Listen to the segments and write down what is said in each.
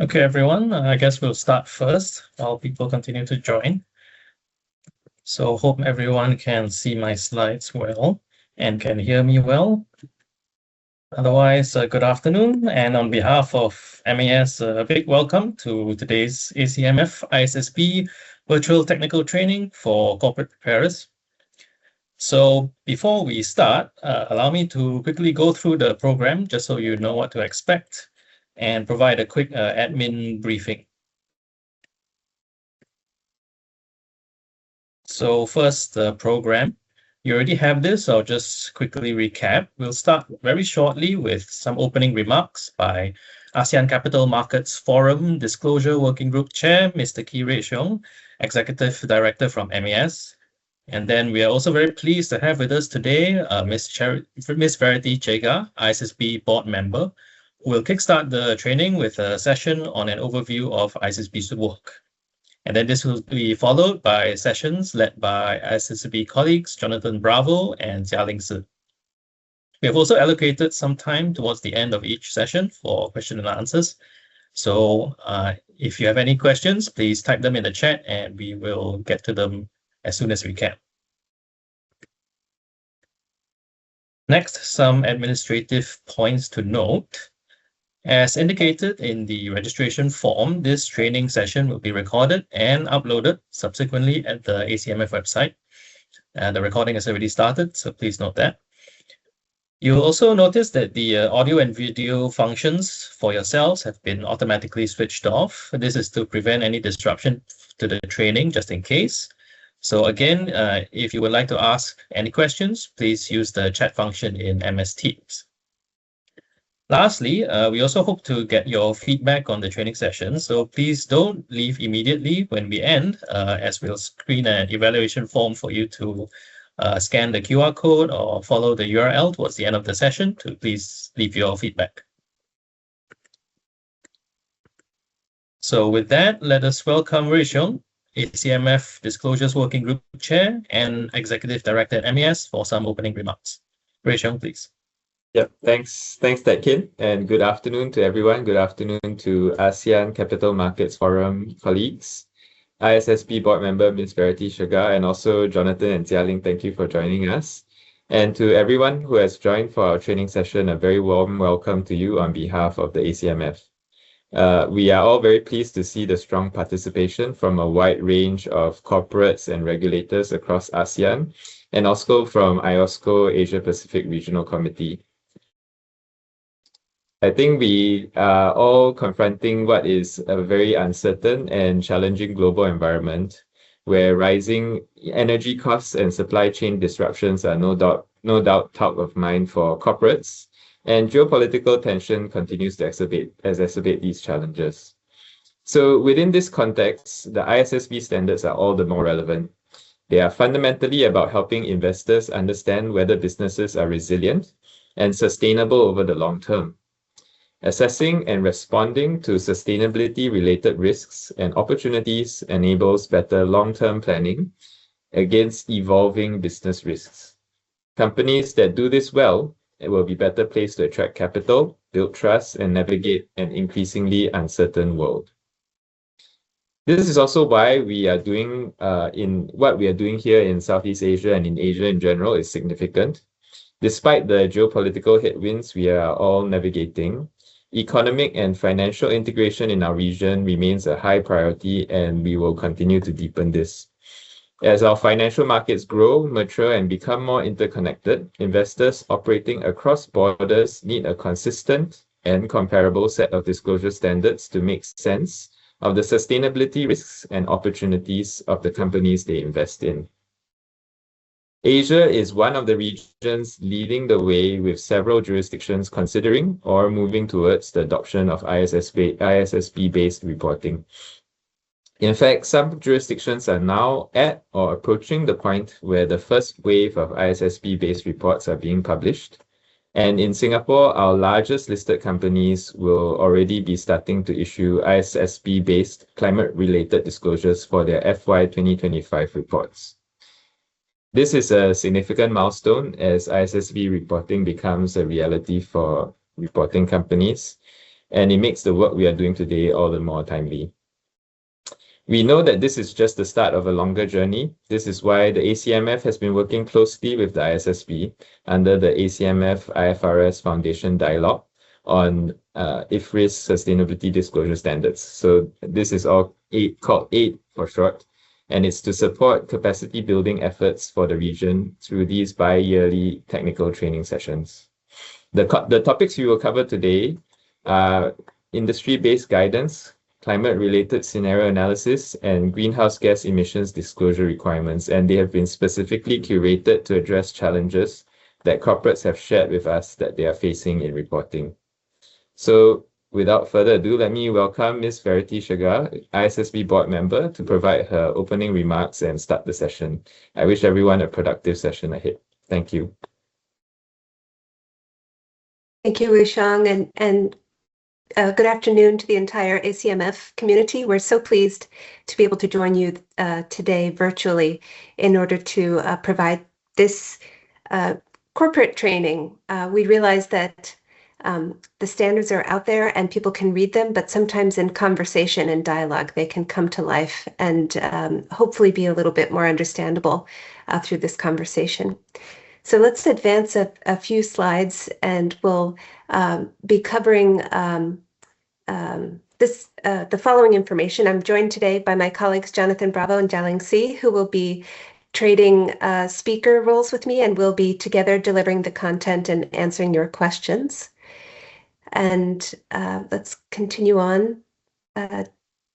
Okay, everyone, I guess we'll start first while people continue to join. So hope everyone can see my slides well and can hear me well. Otherwise, good afternoon. And on behalf of MAS, a big welcome to today's ACMF ISSB virtual technical training for corporate preparers. So before we start, allow me to quickly go through the program just so you know what to expect and provide a quick admin briefing. So first, the program. You already have this, so I'll just quickly recap. We'll start very shortly with some opening remarks by ASEAN Capital Markets Forum Disclosure Working Group Chair, Mr. Ki Rui-Xiong, Executive Director from MAS. And then we are also very pleased to have with us today Ms. Verity Chega, ISSB board member, who will kickstart the training with a session on an overview of ISSB's work. And then this will be followed by sessions led by ISSB colleagues Jonathan Bravo and Jialing Si. We have also allocated some time towards the end of each session for question and answers. So if you have any questions, please type them in the chat and we will get to them as soon as we can. Next, some administrative points to note. As indicated in the registration form, this training session will be recorded and uploaded subsequently at the ACMF website. The recording has already started, so please note that. You'll also notice that the audio and video functions for yourselves have been automatically switched off. This is to prevent any disruption to the training, just in case. So again, if you would like to ask any questions, please use the chat function in MS Teams. Lastly, we also hope to get your feedback on the training session, so please don't leave immediately when we end, as we'll screen an evaluation form for you to scan the QR code or follow the URL towards the end of the session to please leave your feedback. So with that, let us welcome Rui-Xiong, ACMF Disclosures Working Group Chair and Executive Director at MAS for some opening remarks. Rui-Xiong, please. Yep, thanks, Kin, and good afternoon to everyone. Good afternoon to ASEAN Capital Markets Forum colleagues, ISSB board member Ms. Verity Chega, and also Jonathan and Jialing. Thank you for joining us. And to everyone who has joined for our training session, a very warm welcome to you on behalf of the ACMF. We are all very pleased to see the strong participation from a wide range of corporates and regulators across ASEAN, and also from IOSCO Asia Pacific Regional Committee. I think we are all confronting what is a very uncertain and challenging global environment where rising energy costs and supply chain disruptions are no doubt top of mind for corporates, and geopolitical tension continues to exacerbate these challenges. So within this context, the ISSB standards are all the more relevant. They are fundamentally about helping investors understand whether businesses are resilient and sustainable over the long term. Assessing and responding to sustainability-related risks and opportunities enables better long-term planning against evolving business risks. Companies that do this well will be better placed to attract capital, build trust, and navigate an increasingly uncertain world. This is also why we are doing what we are doing here in Southeast Asia and in Asia in general is significant. Despite the geopolitical headwinds we are all navigating, economic and financial integration in our region remains a high priority, and we will continue to deepen this. As our financial markets grow, mature, and become more interconnected, investors operating across borders need a consistent and comparable set of disclosure standards to make sense of the sustainability risks and opportunities of the companies they invest in. Asia is one of the regions leading the way, with several jurisdictions considering or moving towards the adoption of ISSB-based reporting. In fact, some jurisdictions are now at or approaching the point where the first wave of ISSB-based reports are being published. And in Singapore, our largest listed companies will already be starting to issue ISSB-based climate-related disclosures for their FY 2025 reports. This is a significant milestone as ISSB reporting becomes a reality for reporting companies. and it makes the work we are doing today all the more timely. We know that this is just the start of a longer journey. This is why the ACMF has been working closely with the ISSB under the ACMF IFRS Foundation Dialogue on IFRS Sustainability Disclosure Standards. So this is all called AID for short, and it's to support capacity building efforts for the region through these bi-yearly technical training sessions. The topics we will cover today are industry-based guidance, climate-related scenario analysis, and greenhouse gas emissions disclosure requirements, and they have been specifically curated to address challenges that corporates have shared with us that they are facing in reporting. So without further ado, let me welcome Ms. Verity Shagar, ISSB board member, to provide her opening remarks and start the session. I wish everyone a productive session ahead. Thank you. Thank you, Wishang, and good afternoon to the entire ACMF community. We're so pleased to be able to join you today virtually in order to provide this corporate training. We realize that the standards are out there and people can read them, but sometimes in conversation and dialogue, they can come to life and hopefully be a little bit more understandable through this conversation. So let's advance a few slides, and we'll be covering the following information. I'm joined today by my colleagues Jonathan Bravo and Jialing Si, who will be trading speaker roles with me, and we'll be together delivering the content and answering your questions. And let's continue on.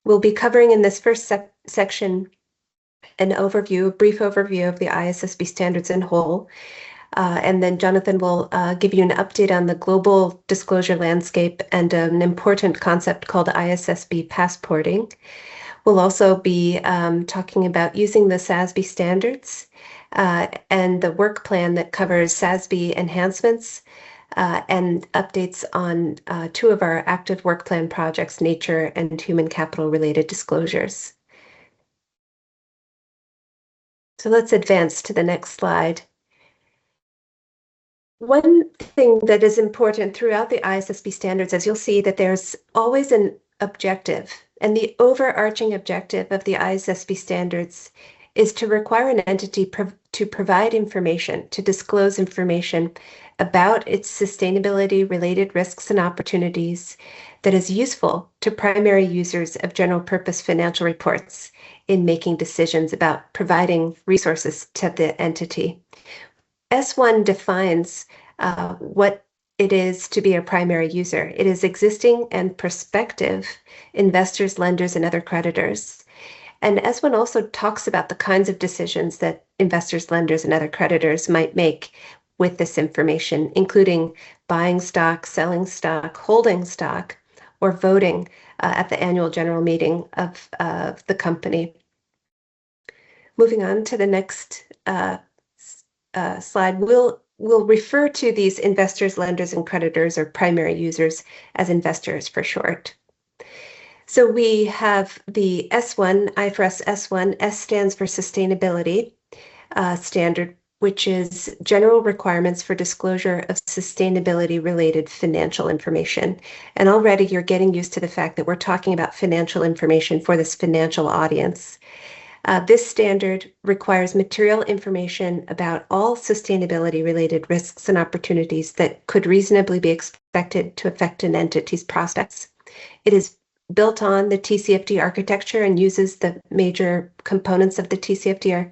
We'll be covering in this first section an overview, a brief overview of the ISSB standards in whole. And then Jonathan will give you an update on the global disclosure landscape and an important concept called ISSB passporting. We'll also be talking about using the SASB standards and the work plan that covers SASB enhancements and updates on two of our active work plan projects, nature and human capital related disclosures. So let's advance to the next slide. One thing that is important throughout the ISSB standards, as you'll see, that there's always an objective, and the overarching objective of the ISSB standards is to require an entity to provide information, to disclose information about its sustainability-related risks and opportunities that is useful to primary users of general purpose financial reports in making decisions about providing resources to the entity. S1 defines what it is to be a primary user. It is existing and prospective investors, lenders, and other creditors. And S1 also talks about the kinds of decisions that investors, lenders, and other creditors might make with this information, including buying stock, selling stock, holding stock, or voting at the annual general meeting of the company. Moving on to the next slide, we'll refer to these investors, lenders, and creditors, or primary users, as investors for short. So we have the S1, IFRS S1. S stands for sustainability standard, which is general requirements for disclosure of sustainability-related financial information. And already you're getting used to the fact that we're talking about financial information for this financial audience. This standard requires material information about all sustainability-related risks and opportunities that could reasonably be expected to affect an entity's prospects. It is built on the TCFD architecture and uses the major components of the TCFD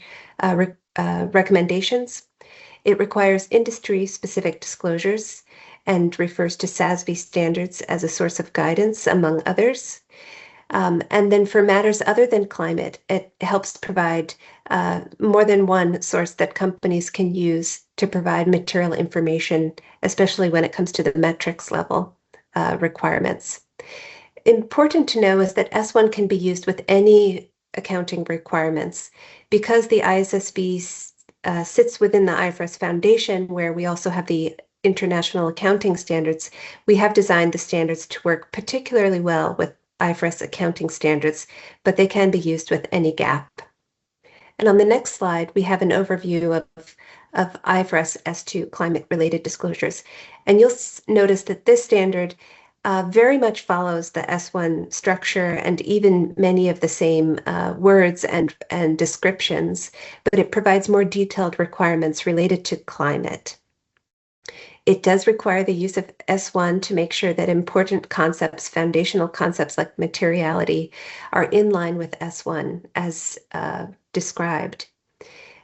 recommendations. It requires industry-specific disclosures and refers to SASB standards as a source of guidance, among others. And then for matters other than climate, it helps provide more than one source that companies can use to provide material information, especially when it comes to the metrics level requirements. Important to know is that S1 can be used with any accounting requirements. Because the ISSB sits within the IFRS Foundation, where we also have the international accounting standards, we have designed the standards to work particularly well with IFRS accounting standards, but they can be used with any GAAP. And on the next slide, we have an overview of IFRS S2 climate-related disclosures. And you'll notice that this standard very much follows the S1 structure and even many of the same words and descriptions, but it provides more detailed requirements related to climate. It does require the use of S1 to make sure that important concepts, foundational concepts like materiality, are in line with S1 as described.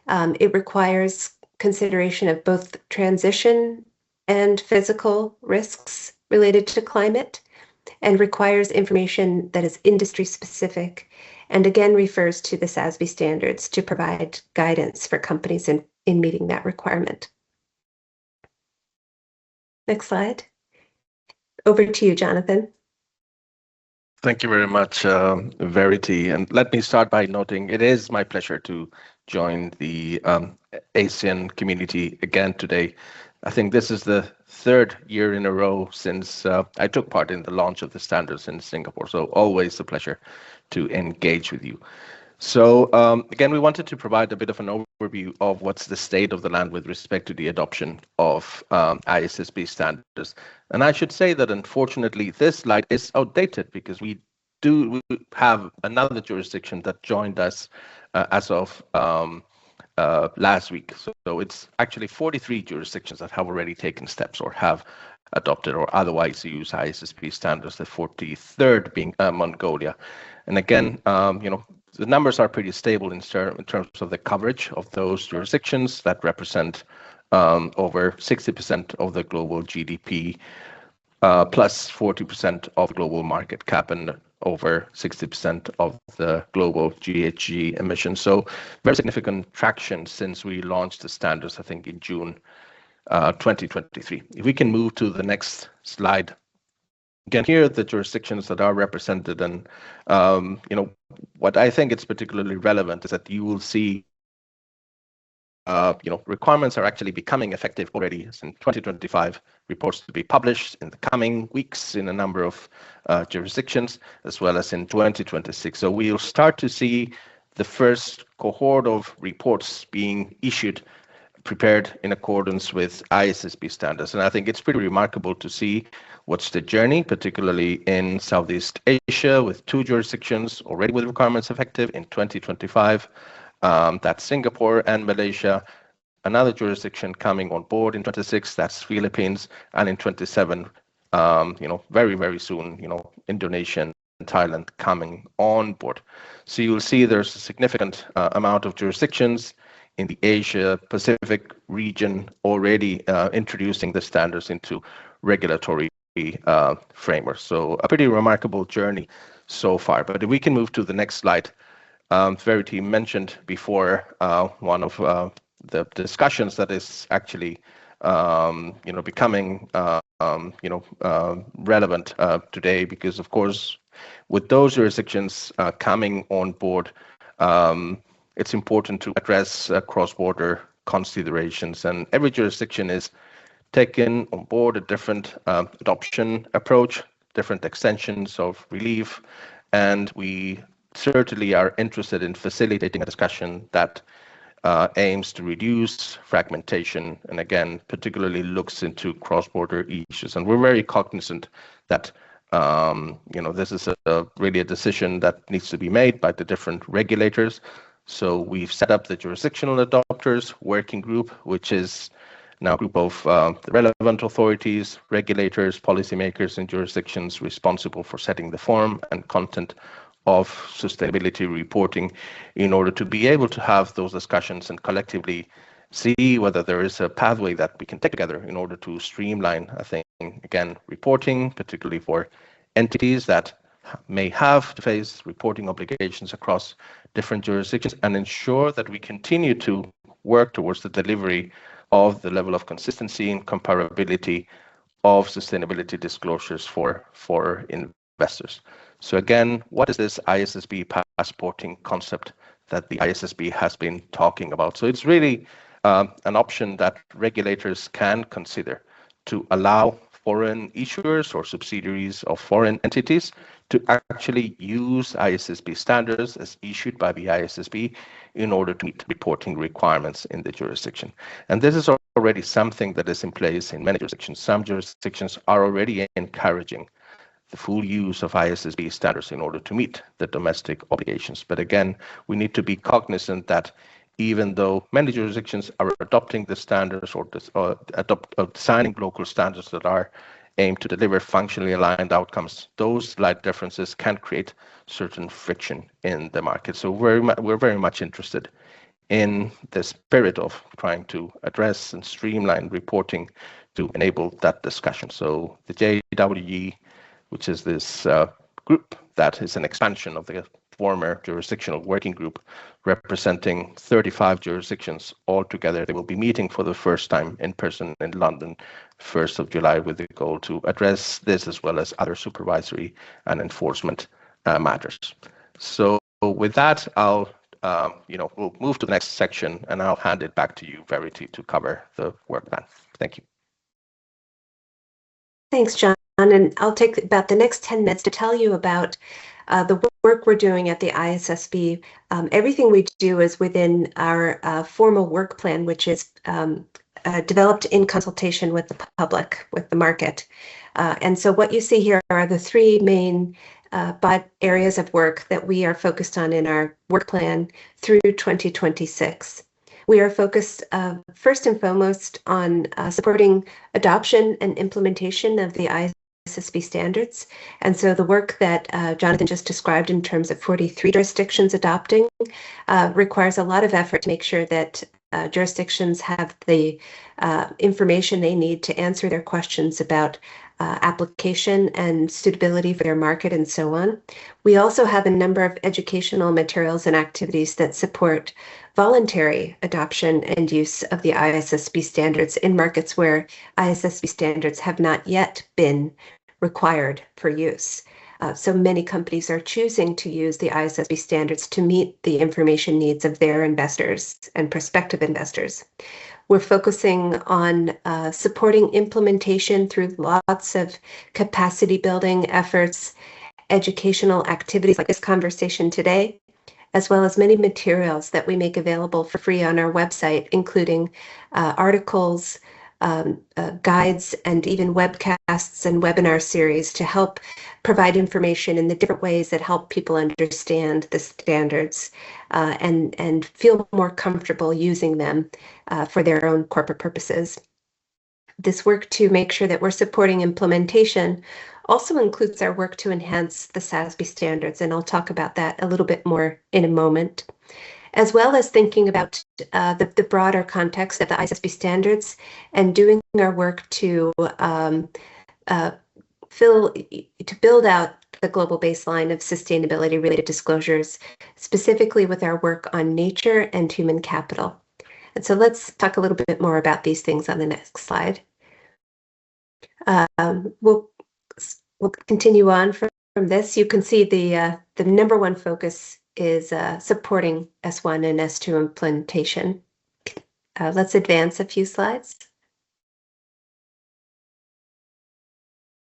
It requires consideration of both transition and physical risks related to climate, and requires information that is industry specific, and again refers to the SASB standards to provide guidance for companies in meeting that requirement. Next slide. Over to you, Jonathan. Thank you very much, Verity. And let me start by noting it is my pleasure to join the ASEAN community again today. I think this is the third year in a row since I took part in the launch of the standards in Singapore. So always a pleasure to engage with you. So again, we wanted to provide a bit of an overview of what's the state of the land with respect to the adoption of ISSB standards. And I should say that unfortunately, this slide is outdated because we have another jurisdiction that joined us as of last week. So it's actually 43 jurisdictions that have already taken steps or have adopted or otherwise use ISSB standards, the 43rd being Mongolia. And again, the numbers are pretty stable in terms of the coverage of those jurisdictions that represent over 60% of the global GDP, plus 40% of global market cap and over 60% of the global GHG emissions. So very significant traction since we launched the standards, I think, in June 2023. If we can move to the next slide. Again, here are the jurisdictions that are represented, and what I think is particularly relevant is that you will see requirements are actually becoming effective already in 2025, reports to be published in the coming weeks in a number of jurisdictions, as well as in 2026. So we'll start to see the first cohort of reports being issued, prepared in accordance with ISSB standards. And I think it's pretty remarkable to see what's the journey, particularly in Southeast Asia, with 2 jurisdictions already with requirements effective in 2025. That's Singapore and Malaysia. Another jurisdiction coming on board in 26, that's Philippines, and in 27, very, very soon, Indonesia and Thailand coming on board. So you'll see there's a significant amount of jurisdictions in the Asia Pacific region already introducing the standards into regulatory frameworks. So a pretty remarkable journey so far. But if we can move to the next slide. Verity mentioned before one of the discussions that is actually becoming relevant today, because of course with those jurisdictions coming on board, it's important to address cross-border considerations, and every jurisdiction is taken on board a different adoption approach, different extensions of relief, and we certainly are interested in facilitating a discussion that aims to reduce fragmentation and again particularly looks into cross-border issues. And we're very cognizant that this is really a decision that needs to be made by the different regulators. So we've set up the jurisdictional adopters working group, which is now a group of the relevant authorities, regulators, policymakers, and jurisdictions responsible for setting the form and content of sustainability reporting in order to be able to have those discussions and collectively see whether there is a pathway that we can take together in order to streamline, I think, again, reporting, particularly for entities that may have to face reporting obligations across different jurisdictions, and ensure that we continue to work towards the delivery of the level of consistency and comparability of sustainability disclosures for investors. So again, what is this ISSB passporting concept that the ISSB has been talking about? So it's really an option that regulators can consider to allow foreign issuers or subsidiaries of foreign entities to actually use ISSB standards as issued by the ISSB in order to meet reporting requirements in the jurisdiction. And this is already something that is in place in many jurisdictions. Some jurisdictions are already encouraging the full use of ISSB standards in order to meet the domestic obligations. But again, we need to be cognizant that even though many jurisdictions are adopting the standards or designing local standards that are aimed to deliver functionally aligned outcomes, those slight differences can create certain friction in the market. So we're very much interested in the spirit of trying to address and streamline reporting to enable that discussion. So the JWE, which is this group that is an expansion of the former jurisdictional working group representing 35 jurisdictions altogether. They will be meeting for the first time in person in London, 1st of July, with the goal to address this as well as other supervisory and enforcement matters. So with that, we'll move to the next section, and I'll hand it back to you, Verity, to cover the work plan. Thank you. Thanks, John. And I'll take about the next 10 minutes to tell you about the work we're doing at the ISSB. Everything we do is within our formal work plan, which is developed in consultation with the public, with the market. And so what you see here are the three main areas of work that we are focused on in our work plan through 2026. We are focused first and foremost on supporting adoption and implementation of the ISSB standards. And so the work that Jonathan just described in terms of 43 jurisdictions adopting requires a lot of effort to make sure that jurisdictions have the information they need to answer their questions about application and suitability for their market and so on. We also have a number of educational materials and activities that support voluntary adoption and use of the ISSB standards in markets where ISSB standards have not yet been required for use. So many companies are choosing to use the ISSB standards to meet the information needs of their investors and prospective investors. We're focusing on supporting implementation through lots of capacity building efforts, educational activities like this conversation today, as well as many materials that we make available for free on our website, including articles, guides, and even webcasts and webinar series to help provide information in the different ways that help people understand the standards and feel more comfortable using them for their own corporate purposes. This work to make sure that we're supporting implementation also includes our work to enhance the SASB standards, and I'll talk about that a little bit more in a moment, as well as thinking about the broader context of the ISSB standards and doing our work to build out the global baseline of sustainability-related disclosures, specifically with our work on nature and human capital. And so let's talk a little bit more about these things on the next slide. We'll continue on from this. You can see the number one focus is supporting S1 and S2 implementation. Let's advance a few slides.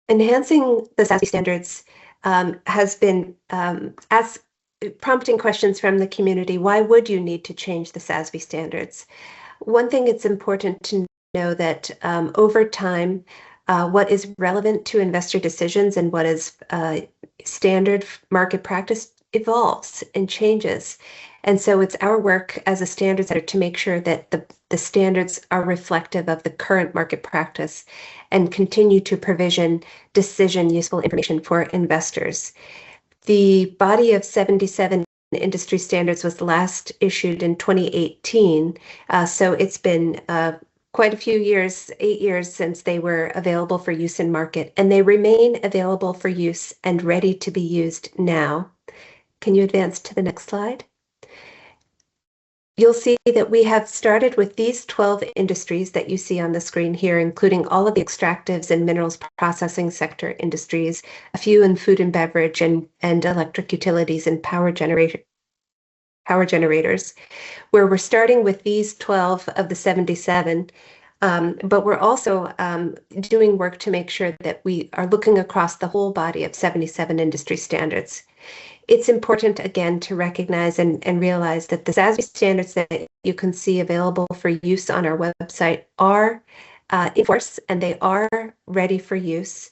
Enhancing the SASB standards has been prompting questions from the community. Why would you need to change the SASB standards? One thing it's important to know that over time, what is relevant to investor decisions and what is standard market practice evolves and changes. And so it's our work as a standard setter to make sure that the standards are reflective of the current market practice and continue to provision decision useful information for investors. The body of 77 industry standards was last issued in 2018. So it's been quite a few years, 8 years since they were available for use in market, and they remain available for use and ready to be used now. Can you advance to the next slide? You'll see that we have started with these 12 industries that you see on the screen here, including all of the extractives and minerals processing sector industries, a few in food and beverage and electric utilities and power generators, where we're starting with these 12 of the 77, but we're also doing work to make sure that we are looking across the whole body of 77 industry standards. It's important, again, to recognize and realize that the SASB standards that you can see available for use on our website are in force and they are ready for use.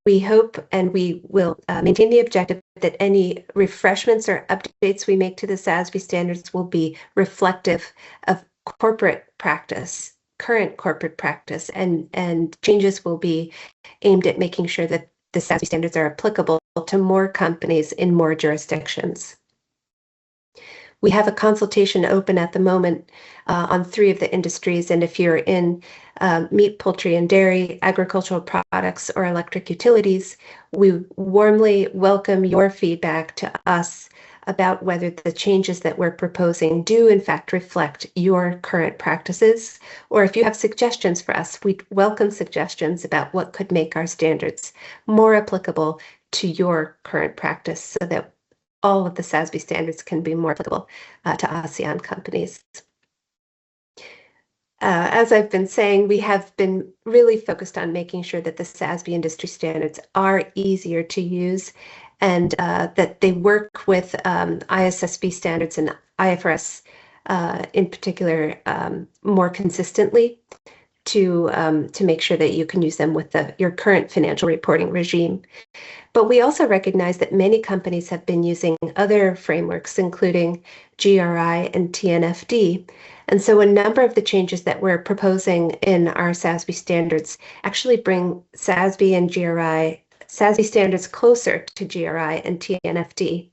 we hope and we will maintain the objective that any refreshments or updates we make to the SASB standards will be reflective of corporate practice, current corporate practice, and changes will be aimed at making sure that the SASB standards are applicable to more companies in more jurisdictions. We have a consultation open at the moment on 3 of the industries, and if you're in meat, poultry, and dairy, agricultural products, or electric utilities, we warmly welcome your feedback to us about whether the changes that we're proposing do in fact reflect your current practices, or if you have suggestions for us, we'd welcome suggestions about what could make our standards more applicable to your current practice so that all of the SASB standards can be more applicable to ASEAN companies. As I've been saying, we have been really focused on making sure that the SASB industry standards are easier to use and that they work with ISSB standards and IFRS in particular more consistently to make sure that you can use them with your current financial reporting regime. But we also recognize that many companies have been using other frameworks, including GRI and TNFD. And so a number of the changes that we're proposing in our SASB standards actually bring SASB and SASB standards closer to GRI and TNFD.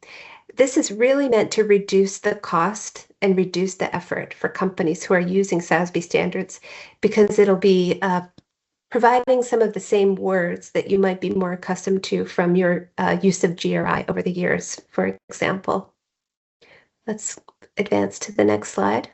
This is really meant to reduce the cost and reduce the effort for companies who are using SASB standards, because it'll be providing some of the same words that you might be more accustomed to from your use of GRI over the years, for example. Let's advance to the next slide.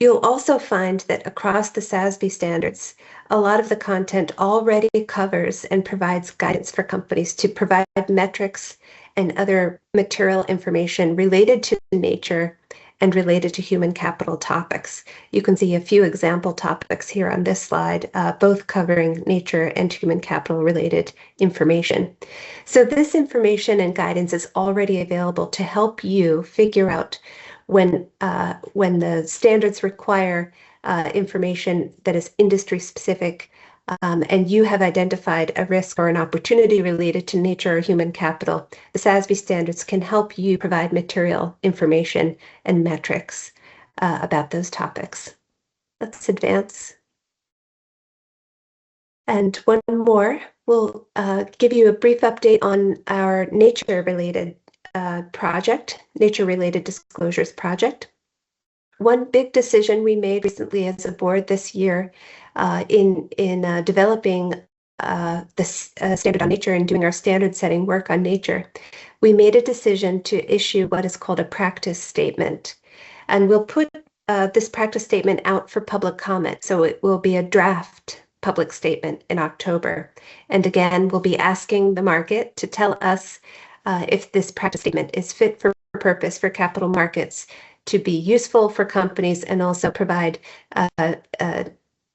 You'll also find that across the SASB standards, a lot of the content already covers and provides guidance for companies to provide metrics and other material information related to nature and related to human capital topics. You can see a few example topics here on this slide, both covering nature and human capital related information. So this information and guidance is already available to help you figure out when the standards require information that is industry specific, and you have identified a risk or an opportunity related to nature or human capital, the SASB standards can help you provide material information and metrics about those topics. Let's advance. And one more, we'll give you a brief update on our nature-related project, nature-related disclosures project. One big decision we made recently as a board this year in developing this standard on nature and doing our standard setting work on nature, we made a decision to issue what is called a practice statement. And we'll put this practice statement out for public comment. So it will be a draft public statement in October. And again, we'll be asking the market to tell us if this practice statement is fit for purpose for capital markets, to be useful for companies, and also provide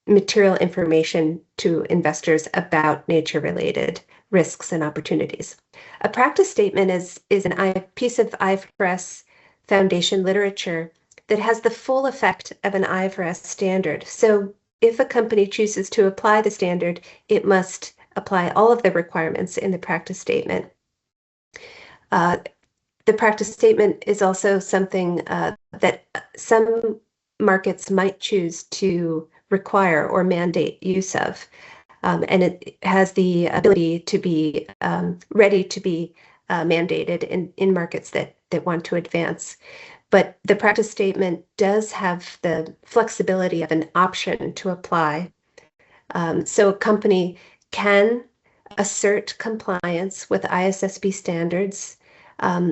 material information to investors about nature-related risks and opportunities. A practice statement is a piece of IFRS foundation literature that has the full effect of an IFRS standard. So if a company chooses to apply the standard, it must apply all of the requirements in the practice statement. The practice statement is also something that some markets might choose to require or mandate use of. And it has the ability to be ready to be mandated in markets that want to advance. But the practice statement does have the flexibility of an option to apply. So a company can assert compliance with ISSB standards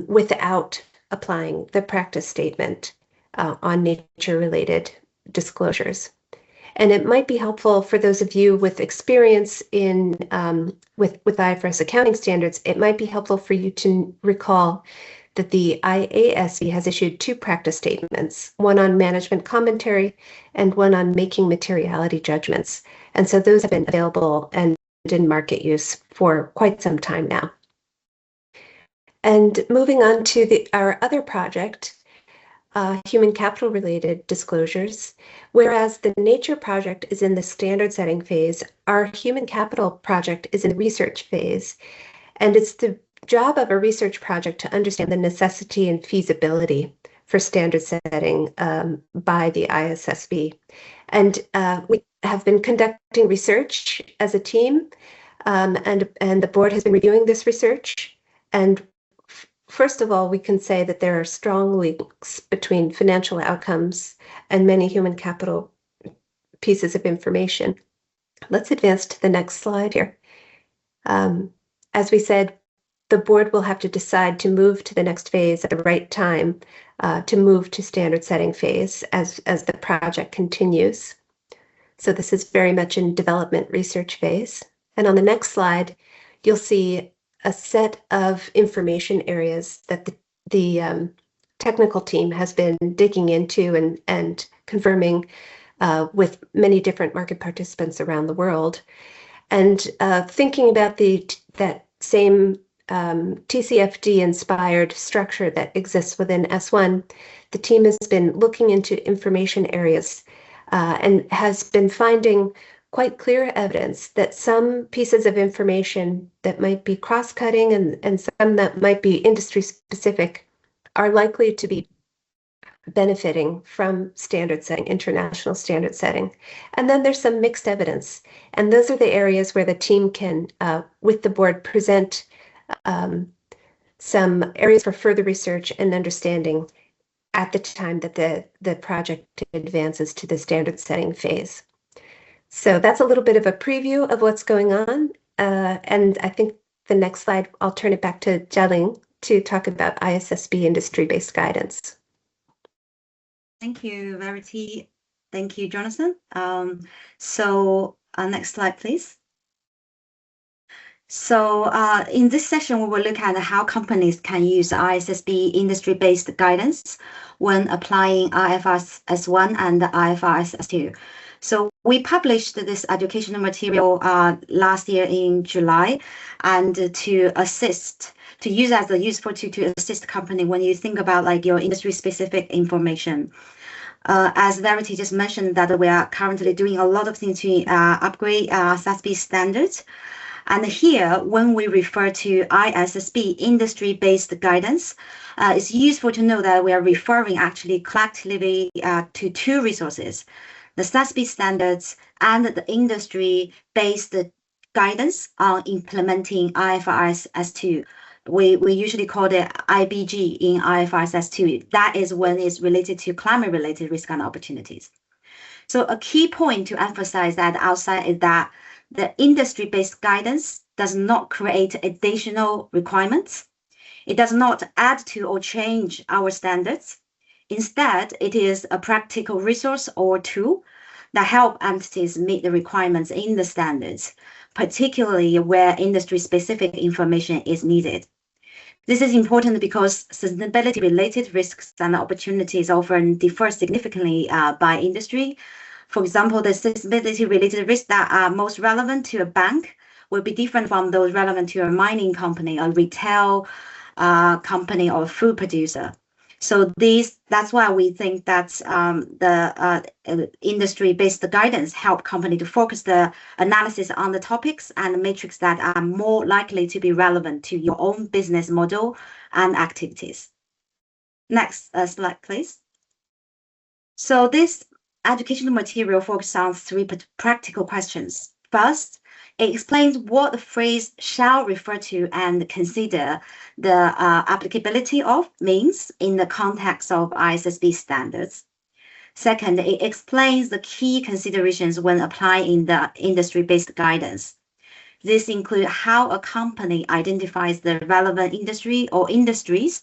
without applying the practice statement on nature-related disclosures. And it might be helpful for those of you with experience in with IFRS accounting standards. It might be helpful for you to recall that the IASB has issued 2 practice statements, one on management commentary and one on making materiality judgments. And so those have been available and in market use for quite some time now. And moving on to our other project, human capital related disclosures, whereas the nature project is in the standard setting phase. Our human capital project is in the research phase, and it's the job of a research project to understand the necessity and feasibility for standard setting by the ISSB. And we have been conducting research as a team, and the board has been reviewing this research. And first of all, we can say that there are strong links between financial outcomes and many human capital pieces of information. Let's advance to the next slide here. As we said, the board will have to decide to move to the next phase at the right time, to move to standard setting phase as the project continues. So this is very much in development research phase. And on the next slide, you'll see a set of information areas that the technical team has been digging into and confirming with many different market participants around the world. And thinking about that same TCFD-inspired structure that exists within S1, the team has been looking into information areas and has been finding quite clear evidence that some pieces of information that might be cross-cutting and some that might be industry-specific are likely to be benefiting from standard setting, international standard setting. And then there's some mixed evidence. And those are the areas where the team can, with the board, present some areas for further research and understanding at the time that the project advances to the standard setting phase. So that's a little bit of a preview of what's going on. And I think the next slide, I'll turn it back to Jialing to talk about ISSB industry-based guidance. Thank you, Verity. Thank you, Jonathan. Next slide, please. So in this session, we will look at how companies can use ISSB industry-based guidance when applying IFRS S1 and IFRS S2. So we published this educational material last year in July, and to use as a useful tool to assist company when you think about like your industry-specific information. As Verity just mentioned, that we are currently doing a lot of things to upgrade ISSB standards. And here, when we refer to ISSB industry-based guidance, it's useful to know that we are referring actually collectively to two resources, the ISSB standards and the industry-based guidance on implementing IFRS S2. We usually call it IBG in IFRS S2. That is when it's related to climate-related risk and opportunities. So a key point to emphasize that outside is that the industry-based guidance does not create additional requirements. It does not add to or change our standards. Instead, it is a practical resource or tool that help entities meet the requirements in the standards, particularly where industry-specific information is needed. This is important because sustainability-related risks and opportunities often differ significantly by industry. For example, the sustainability-related risks that are most relevant to a bank will be different from those relevant to a mining company, a retail company, or a food producer. So that's why we think that the industry-based guidance help company to focus the analysis on the topics and metrics that are more likely to be relevant to your own business model and activities. Next slide, please. So this educational material focuses on three practical questions. First, it explains what the phrase shall refer to and consider the applicability of means in the context of ISSB standards. Second, it explains the key considerations when applying the industry-based guidance. This includes how a company identifies the relevant industry or industries,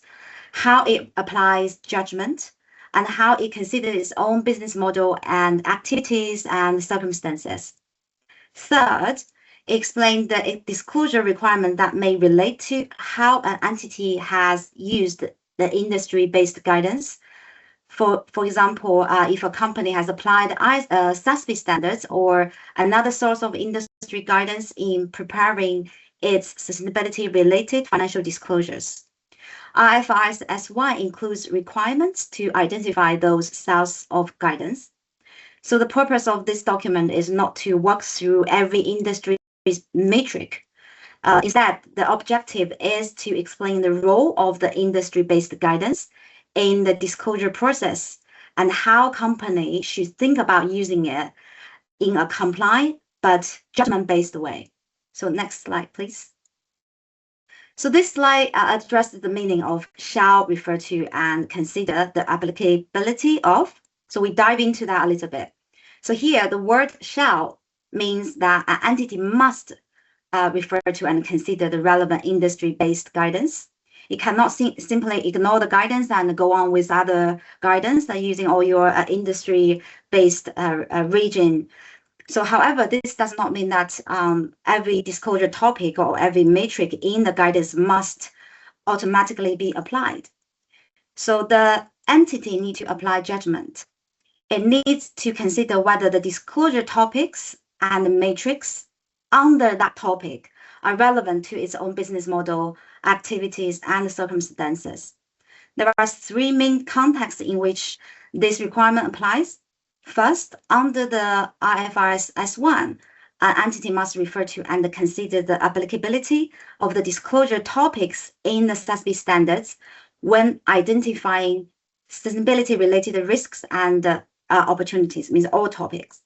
how it applies judgment, and how it considers its own business model and activities and circumstances. Third, explain the disclosure requirement that may relate to how an entity has used the industry-based guidance. For example, if a company has applied ISSB standards or another source of industry guidance in preparing its sustainability-related financial disclosures. IFRS S1 includes requirements to identify those styles of guidance. So the purpose of this document is not to walk through every industry's metric. Instead, the objective is to explain the role of the industry-based guidance in the disclosure process and how companies should think about using it in a compliant but judgment-based way. So next slide, please. So this slide addresses the meaning of shall refer to and consider the applicability of. So we dive into that a little bit. So here, the word shall means that an entity must refer to and consider the relevant industry-based guidance. It cannot simply ignore the guidance and go on with other guidance using all your industry-based region. So, however, this does not mean that every disclosure topic or every metric in the guidance must automatically be applied. So the entity needs to apply judgment. It needs to consider whether the disclosure topics and the metrics under that topic are relevant to its own business model, activities, and circumstances. There are three main contexts in which this requirement applies. First, under the IFRS S1, an entity must refer to and consider the applicability of the disclosure topics in the SASB standards when identifying sustainability-related risks and opportunities, means all topics.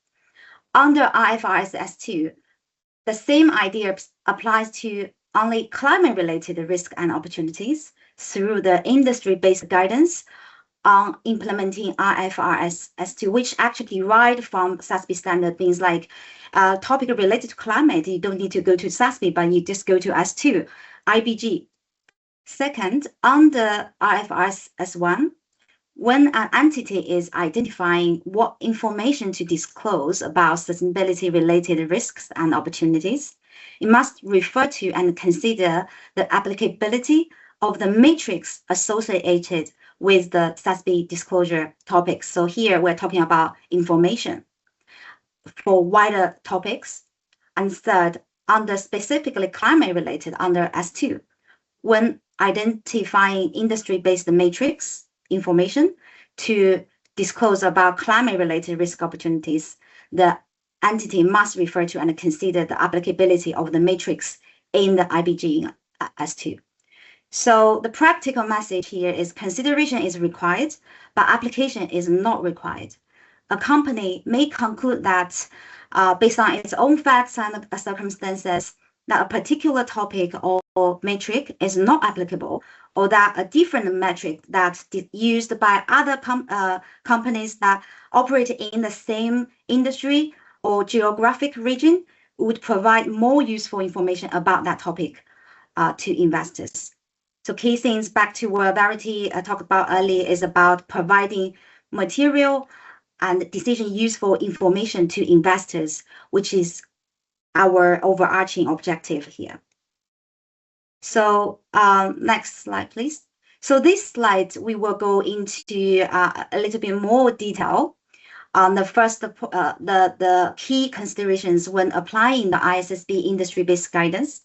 Under IFRS S2, the same idea applies to only climate-related risks and opportunities through the industry-based guidance on implementing IFRS S2, which actually derived from SASB standard, means like topic related to climate, you don't need to go to SASB, but you just go to S2, IBG. Second, under IFRS S1, when an entity is identifying what information to disclose about sustainability-related risks and opportunities, it must refer to and consider the applicability of the matrix associated with the SASB disclosure topics. So here we're talking about information for wider topics. And third, under specifically climate-related, under S2, when identifying industry-based matrix information to disclose about climate-related risk opportunities, the entity must refer to and consider the applicability of the matrix in the IBG S2. So the practical message here is consideration is required, but application is not required. A company may conclude that based on its own facts and circumstances, that a particular topic or metric is not applicable, or that a different metric that's used by other companies that operate in the same industry or geographic region would provide more useful information about that topic to investors. So key things back to what Verity talked about earlier is about providing material and decision useful information to investors, which is our overarching objective here. So next slide, please. So this slide, we will go into a little bit more detail on the first, the key considerations when applying the ISSB industry-based guidance.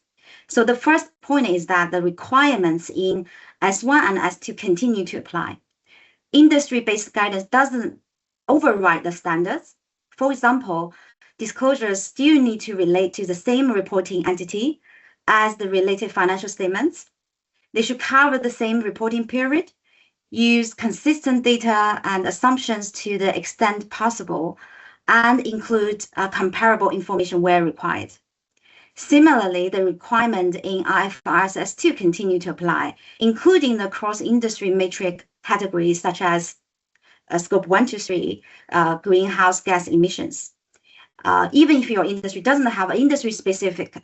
So the first point is that the requirements in S1 and S2 continue to apply. Industry-based guidance doesn't override the standards. For example, disclosures still need to relate to the same reporting entity as the related financial statements. They should cover the same reporting period, use consistent data and assumptions to the extent possible, and include comparable information where required. Similarly, the requirement in IFRS S2 continue to apply, including the cross-industry metric categories such as scope 1 to 3, greenhouse gas emissions. Even if your industry doesn't have industry-specific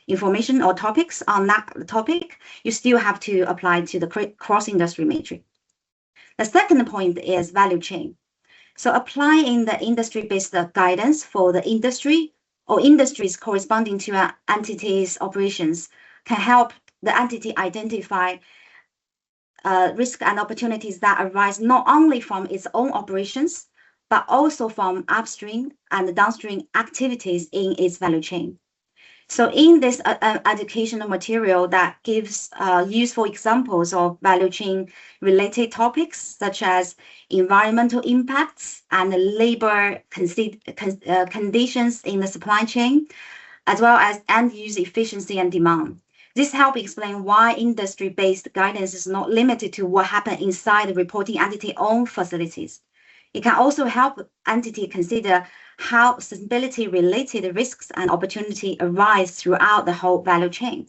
information or topics on that topic, you still have to apply to the cross-industry metric. The second point is value chain. So applying the industry-based guidance for the industry or industries corresponding to an entity's operations can help the entity identify risks and opportunities that arise not only from its own operations, but also from upstream and downstream activities in its value chain. So in this educational material that gives useful examples of value chain related topics such as environmental impacts and labor conditions in the supply chain, as well as end use efficiency and demand. This helps explain why industry-based guidance is not limited to what happens inside the reporting entity-owned facilities. It can also help entity consider how sustainability-related risks and opportunity arise throughout the whole value chain.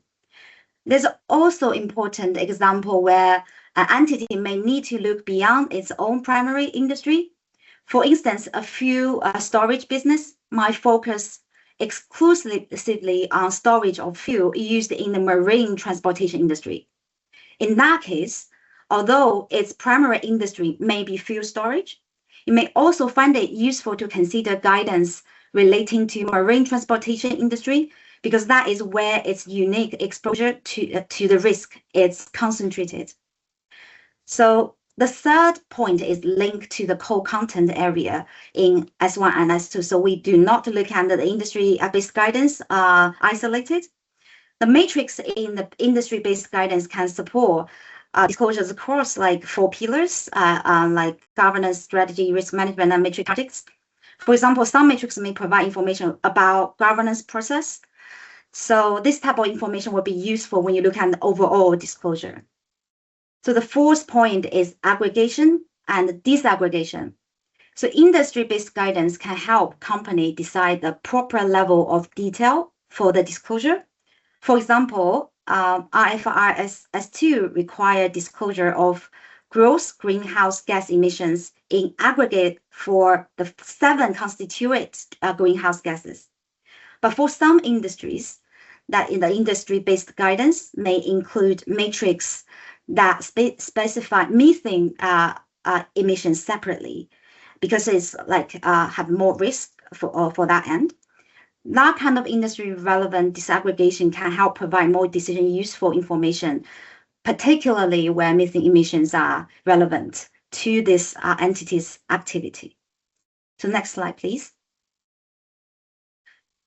There's also important example where an entity may need to look beyond its own primary industry. For instance, a fuel storage business might focus exclusively on storage of fuel used in the marine transportation industry. In that case, although its primary industry may be fuel storage, you may also find it useful to consider guidance relating to marine transportation industry because that is where its unique exposure to the risk is concentrated. So the third point is linked to the core content area in S1 and S2. So we do not look at the industry-based guidance isolated. The matrix in the industry-based guidance can support disclosures across like 4 pillars, like governance, strategy, risk management, and metric tactics. For example, some metrics may provide information about governance process. So this type of information will be useful when you look at the overall disclosure. So the fourth point is aggregation and disaggregation. So industry-based guidance can help company decide the proper level of detail for the disclosure. For example, IFRS S2 require disclosure of gross greenhouse gas emissions in aggregate for the 7 constituent greenhouse gases. But for some industries, that in the industry-based guidance may include matrix that specify methane emissions separately because it's like have more risk for that end. That kind of industry relevant disaggregation can help provide more decision useful information, particularly where methane emissions are relevant to this entity's activity. So next slide, please.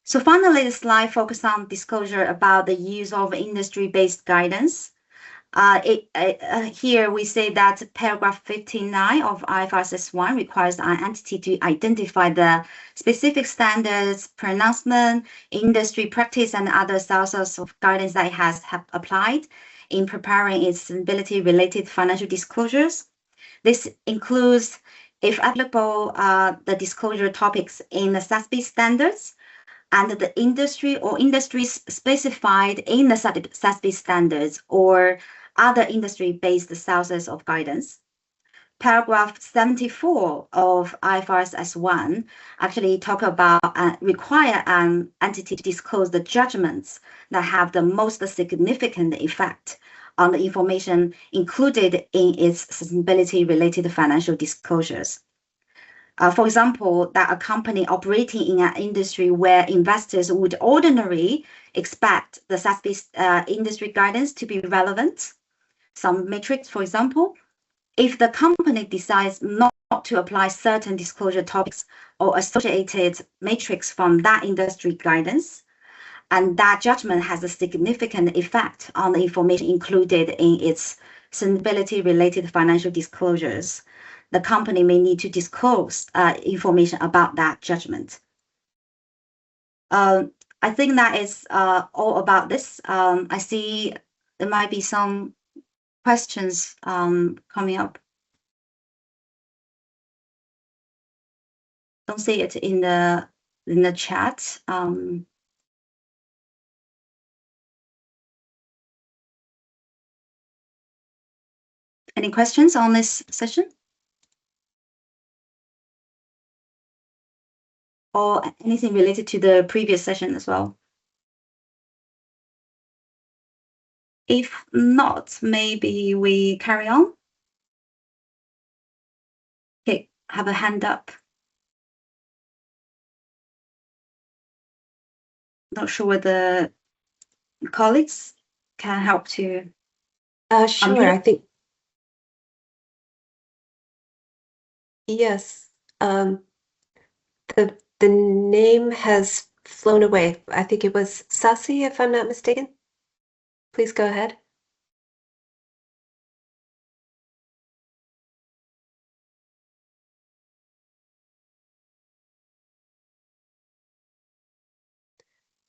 So finally, the slide focuses on disclosure about the use of industry-based guidance. Here we say that paragraph 59 of IFRS S1 requires an entity to identify the specific standards, pronouncement, industry practice, and other sources of guidance that it has applied in preparing its sustainability-related financial disclosures. This includes, if applicable, the disclosure topics in the ISSB standards and the industry or industries specified in the ISSB standards or other industry-based sources of guidance. Paragraph 74 of IFRS S1 actually talk about require an entity to disclose the judgments that have the most significant effect on the information included in its sustainability-related financial disclosures. For example, that a company operating in an industry where investors would ordinarily expect the ISSB industry guidance to be relevant. Some metrics, for example, if the company decides not to apply certain disclosure topics or associated metrics from that industry guidance, and that judgment has a significant effect on the information included in its sustainability-related financial disclosures, the company may need to disclose information about that judgment. I think that is all about this. I see there might be some questions coming up. Don't see it in the chat. Any questions on this session? Or anything related to the previous session as well? If not, maybe we carry on. Okay, have a hand up. Not sure whether colleagues can help to. Sure, I think. Yes. The name has flown away. I think it was Sasi, if I'm not mistaken. Please go ahead.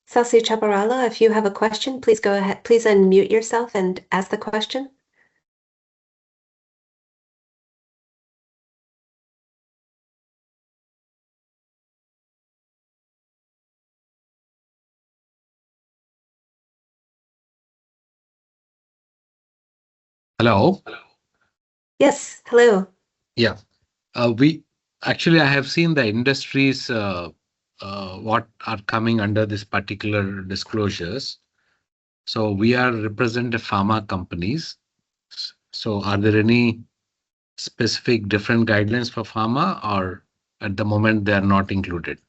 Sasi Chaparala, if you have a question, please go ahead. Please unmute yourself and ask the question. Hello. Yes, hello. Yeah. I have seen the industries what are coming under this particular disclosures. So we are represented pharma companies. So are there any specific different guidelines for pharma, or at the moment they are not included?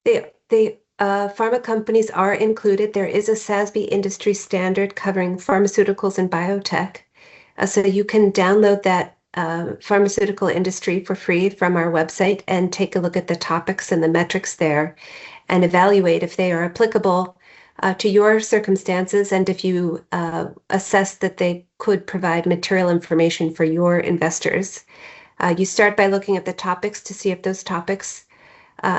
The pharma companies are included. There is a SASB industry standard covering pharmaceuticals and biotech. So you can download that pharmaceutical industry for free from our website and take a look at the topics and the metrics there and evaluate if they are applicable to your circumstances and if you assess that they could provide material information for your investors. You start by looking at the topics to see if those topics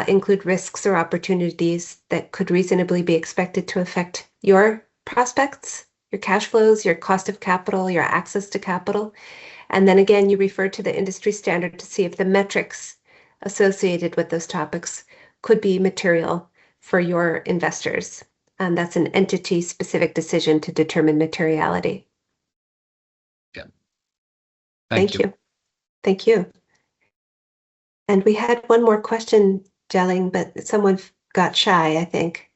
include risks or opportunities that could reasonably be expected to affect your prospects, your cash flows, your cost of capital, your access to capital. And then again, you refer to the industry standard to see if the metrics associated with those topics could be material for your investors. And that's an entity-specific decision to determine materiality. Yeah. Thank you. Thank you. And we had one more question, Jelling, but someone got shy, I think.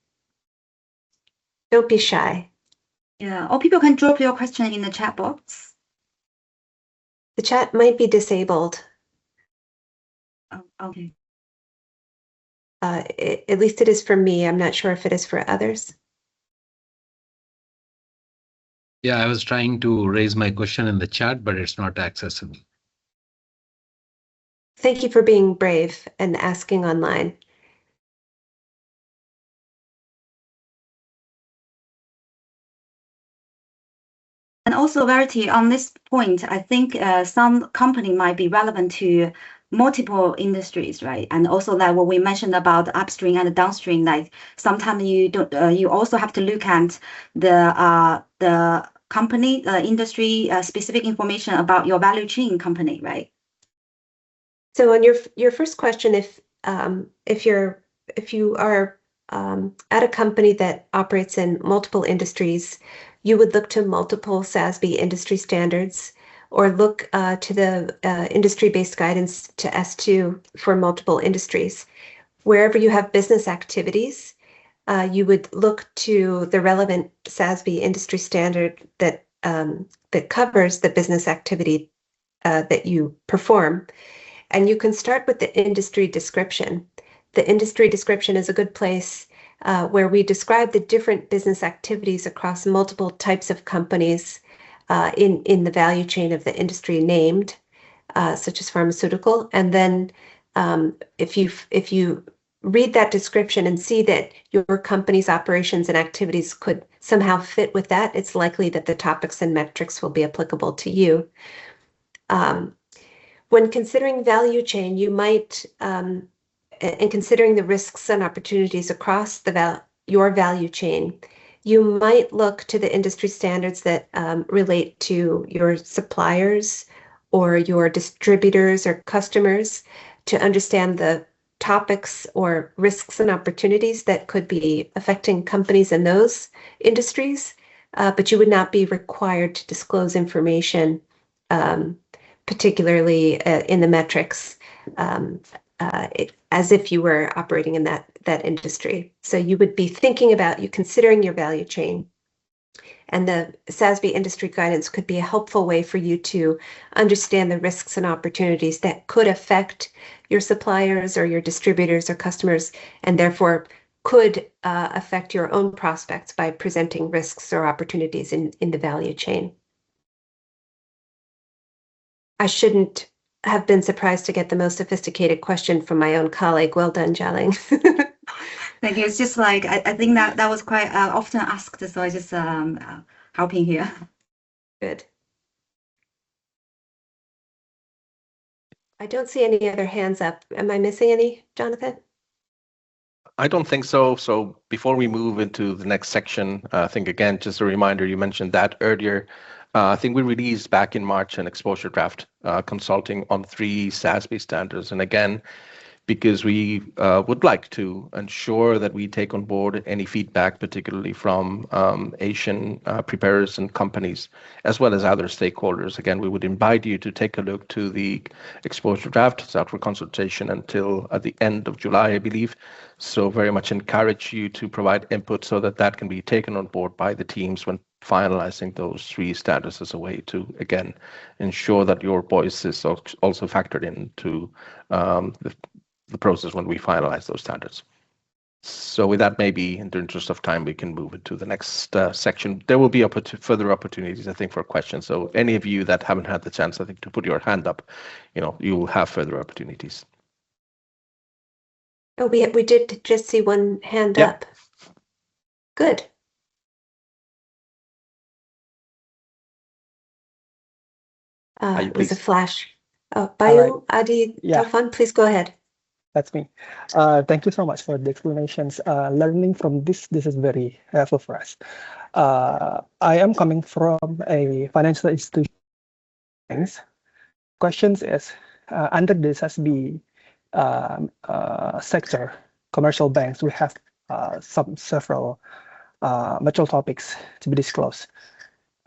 Don't be shy. Yeah, or people can drop your question in the chat box. The chat might be disabled. Oh, okay. At least it is for me. I'm not sure if it is for others. Yeah, I was trying to raise my question in the chat, but it's not accessible. Thank you for being brave and asking online. And also, Verity, on this point, I think some company might be relevant to multiple industries, right? And also like what we mentioned about upstream and downstream, like sometimes you don't, you also have to look at the company, industry specific information about your value chain company, right? So on your first question, if you are at a company that operates in multiple industries, you would look to multiple SASB industry standards or look to the industry-based guidance to S2 for multiple industries. Wherever you have business activities, you would look to the relevant SASB industry standard that that covers the business activity that you perform. And you can start with the industry description. The industry description is a good place where we describe the different business activities across multiple types of companies in the value chain of the industry named, such as pharmaceutical. And then if you read that description and see that your company's operations and activities could somehow fit with that, it's likely that the topics and metrics will be applicable to you. When considering value chain, you might, and considering the risks and opportunities across your value chain, you might look to the industry standards that relate to your suppliers or your distributors or customers to understand the topics or risks and opportunities that could be affecting companies in those industries, but you would not be required to disclose information particularly in the metrics, as if you were operating in that industry. So you would be thinking about considering your value chain. And the SASB industry guidance could be a helpful way for you to understand the risks and opportunities that could affect your suppliers or your distributors or customers, and therefore could affect your own prospects by presenting risks or opportunities in the value chain. I shouldn't have been surprised to get the most sophisticated question from my own colleague. Well done, Jialing. Thank you. It's just like I think that was quite often asked, so I just helping here. Good. I don't see any other hands up. Am I missing any, Jonathan? I don't think so. So before we move into the next section, I think, again, just a reminder, you mentioned that earlier. I think we released back in March an exposure draft consulting on 3 SASB standards. And again, because we would like to ensure that we take on board any feedback, particularly from Asian preparers and companies, as well as other stakeholders. Again, we would invite you to take a look to the exposure draft. It's out for consultation until at the end of July, I believe. So very much encourage you to provide input so that that can be taken on board by the teams when finalizing those 3 standards as a way to, again, ensure that your voice is also factored into the process when we finalize those standards. So with that, maybe in the interest of time, we can move into the next section. There will be further opportunities, I think, for questions. So any of you that haven't had the chance, I think, to put your hand up, you will have further opportunities. Oh, we did just see one hand up. Good. It was a flash. Oh, Bayu Adi Taufan, please go ahead. That's me. Thank you so much for the explanations. Learning from this is very helpful for us. I am coming from a financial institution. Questions is, under the ISSB sector, commercial banks, we have several material topics to be disclosed.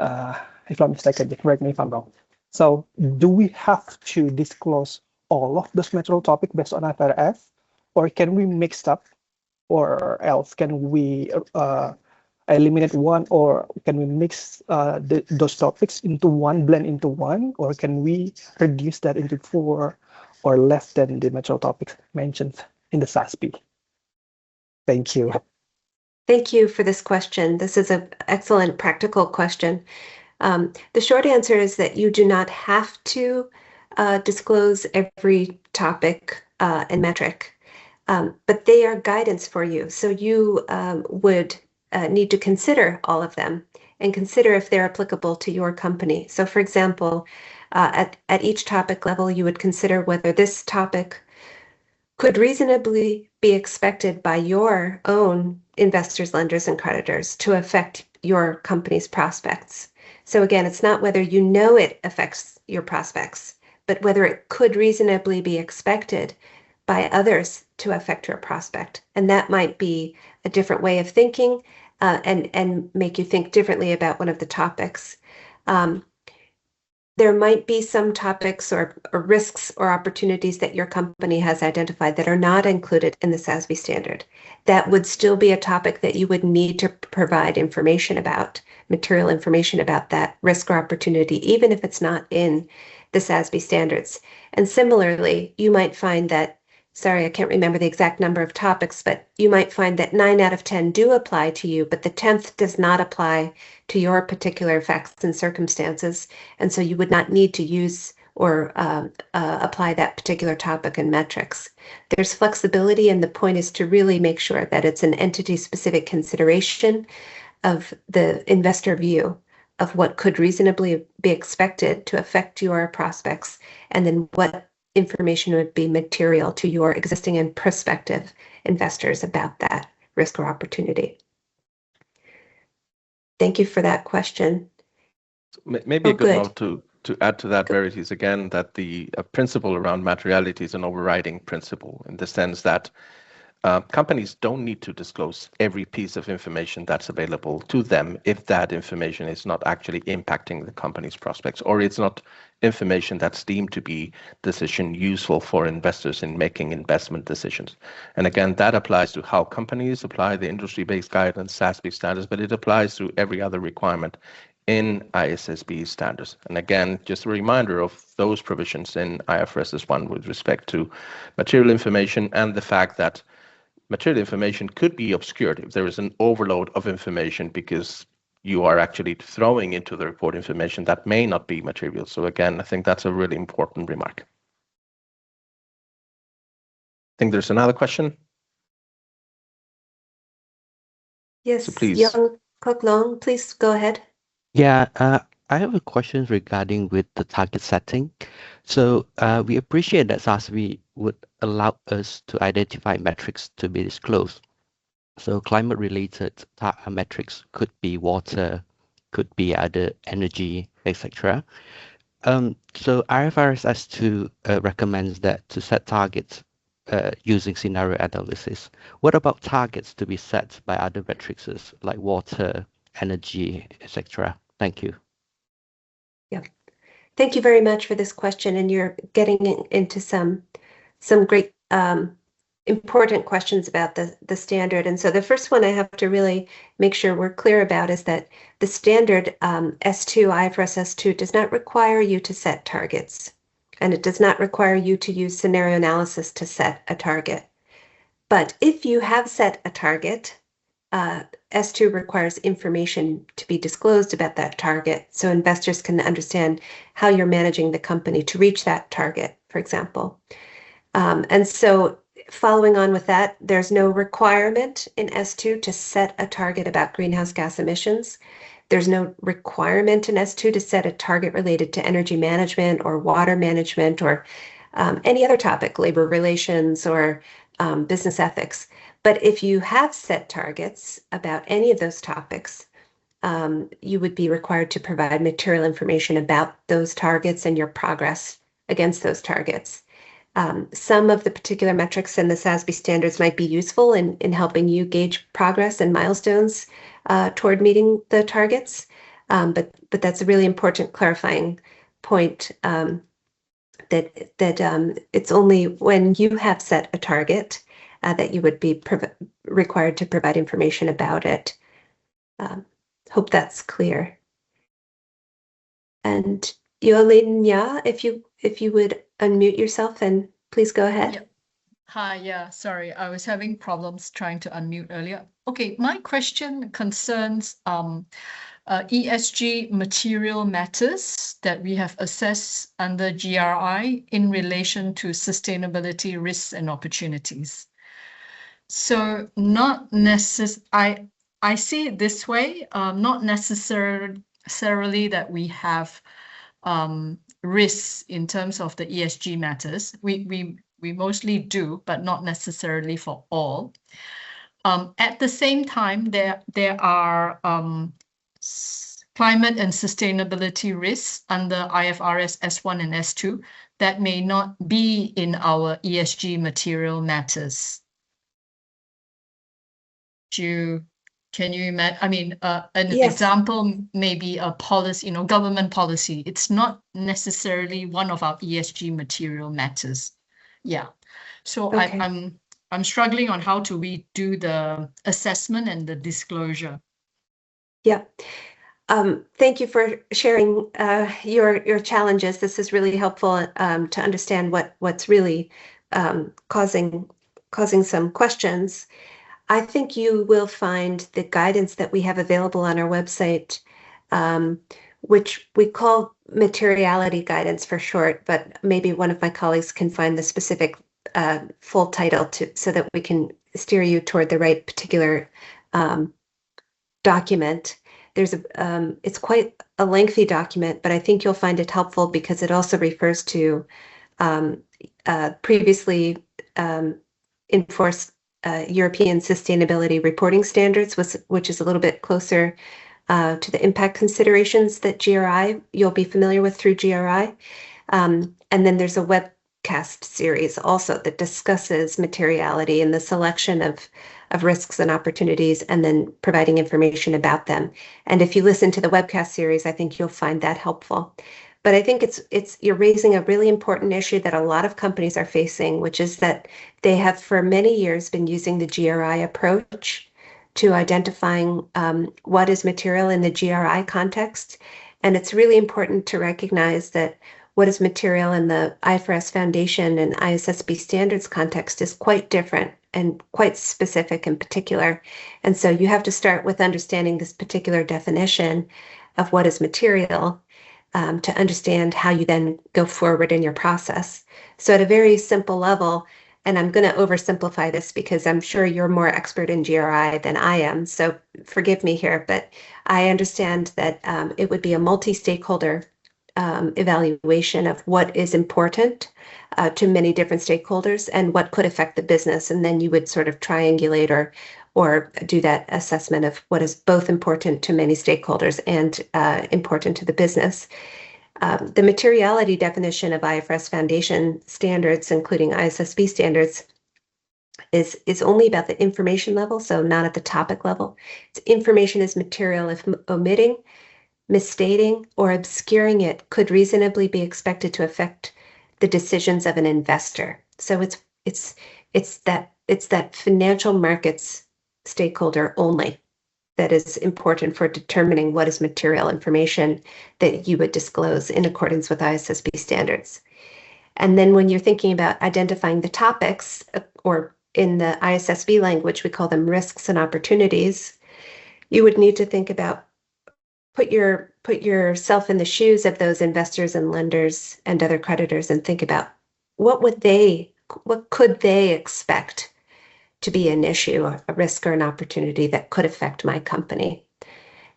If I'm mistaken, correct me if I'm wrong. So do we have to disclose all of those material topics based on IFRS, or can we mix up, or else can we eliminate one, or can we mix those topics into one, blend into one, or can we reduce that into 4 or less than the material topics mentioned in the SASB? Thank you. Thank you for this question. This is an excellent practical question. The short answer is that you do not have to disclose every topic and metric, but they are guidance for you. So you would need to consider all of them and consider if they're applicable to your company. So for example, at each topic level, you would consider whether this topic could reasonably be expected by your own investors, lenders, and creditors to affect your company's prospects. So again, it's not whether you know it affects your prospects, but whether it could reasonably be expected by others to affect your prospect. And that might be a different way of thinking and make you think differently about one of the topics. There might be some topics or risks or opportunities that your company has identified that are not included in the SASB standard. That would still be a topic that you would need to provide information about, material information about that risk or opportunity, even if it's not in the SASB standards. And similarly, you might find that, sorry, I can't remember the exact number of topics, but you might find that 9 out of 10 do apply to you, but the 10th does not apply to your particular facts and circumstances. And so you would not need to use or apply that particular topic and metrics. There's flexibility, and the point is to really make sure that it's an entity-specific consideration of the investor view of what could reasonably be expected to affect your prospects, and then what information would be material to your existing and prospective investors about that risk or opportunity. Thank you for that question. Maybe a good note to add to that, Verity, is again that the principle around materiality is an overriding principle in the sense that companies don't need to disclose every piece of information that's available to them if that information is not actually impacting the company's prospects, or it's not information that's deemed to be decision useful for investors in making investment decisions. And again, that applies to how companies apply the industry-based guidance, SASB standards, but it applies to every other requirement in ISSB standards. And again, just a reminder of those provisions in IFRS 1 with respect to material information and the fact that material information could be obscured if there is an overload of information because you are actually throwing into the report information that may not be material. So again, I think that's a really important remark. think there's another question. Yes, So please. Young Kok Long, please go ahead. Yeah, I have a question regarding with the target setting. So we appreciate that SASB would allow us to identify metrics to be disclosed. So climate-related metrics could be water, could be other energy, etc. So IFRS S2 recommends that to set targets using scenario analysis. What about targets to be set by other metrics like water, energy, etc.? Thank you. Yeah, thank you very much for this question, and you're getting into some great important questions about the standard. And so the first one I have to really make sure we're clear about is that the standard S2, IFRS S2, does not require you to set targets, and it does not require you to use scenario analysis to set a target. But if you have set a target, S2 requires information to be disclosed about that target so investors can understand how you're managing the company to reach that target, for example. And so following on with that, there's no requirement in S2 to set a target about greenhouse gas emissions. There's no requirement in S2 to set a target related to energy management or water management or any other topic, labor relations or business ethics. But if you have set targets about any of those topics, you would be required to provide material information about those targets and your progress against those targets. Some of the particular metrics in the SASB standards might be useful in helping you gauge progress and milestones toward meeting the targets. But that's a really important clarifying point, that it's only when you have set a target that you would be required to provide information about it. Hope that's clear. And Yolin Ya, if you would unmute yourself and please go ahead. Yep. Hi, yeah, sorry, I was having problems trying to unmute earlier. Okay, my question concerns ESG material matters that we have assessed under GRI in relation to sustainability risks and opportunities. So not necessarily, I see it this way, not necessarily that we have risks in terms of the ESG matters. We mostly do, but not necessarily for all. At the same time, there are climate and sustainability risks under IFRS S1 and S2 that may not be in our ESG material matters. Can you imagine? I mean, an Yes. example may be a policy, government policy. It's not necessarily one of our ESG material matters. Yeah. So Okay. I'm struggling on how do we do the assessment and the disclosure. Yeah. Thank you for sharing your challenges. This is really helpful to understand what's really causing some questions. I think you will find the guidance that we have available on our website, which we call materiality guidance for short, but maybe one of my colleagues can find the specific full title so that we can steer you toward the right particular document. It's quite a lengthy document, but I think you'll find it helpful because it also refers to previously enforced European sustainability reporting standards, which is a little bit closer to the impact considerations that GRI, you'll be familiar with through GRI. And then there's a webcast series also that discusses materiality and the selection of risks and opportunities and then providing information about them. And if you listen to the webcast series, I think you'll find that helpful. But I think you're raising a really important issue that a lot of companies are facing, which is that they have for many years been using the GRI approach to identifying what is material in the GRI context. And it's really important to recognize that what is material in the IFRS Foundation and ISSB standards context is quite different and quite specific and particular. And so you have to start with understanding this particular definition of what is material to understand how you then go forward in your process. So at a very simple level, and I'm going to oversimplify this because I'm sure you're more expert in GRI than I am, so forgive me here, but I understand that it would be a multi-stakeholder evaluation of what is important to many different stakeholders and what could affect the business, and then you would sort of triangulate or do that assessment of what is both important to many stakeholders and important to the business. The materiality definition of IFRS Foundation standards, including ISSB standards, is only about the information level, so not at the topic level. Information is material if omitting, misstating, or obscuring it could reasonably be expected to affect the decisions of an investor. So it's that financial markets stakeholder only that is important for determining what is material information that you would disclose in accordance with ISSB standards. And then when you're thinking about identifying the topics, or in the ISSB language, we call them risks and opportunities, you would need to think about put yourself in the shoes of those investors and lenders and other creditors and think about what could they expect to be an issue, a risk or an opportunity that could affect my company.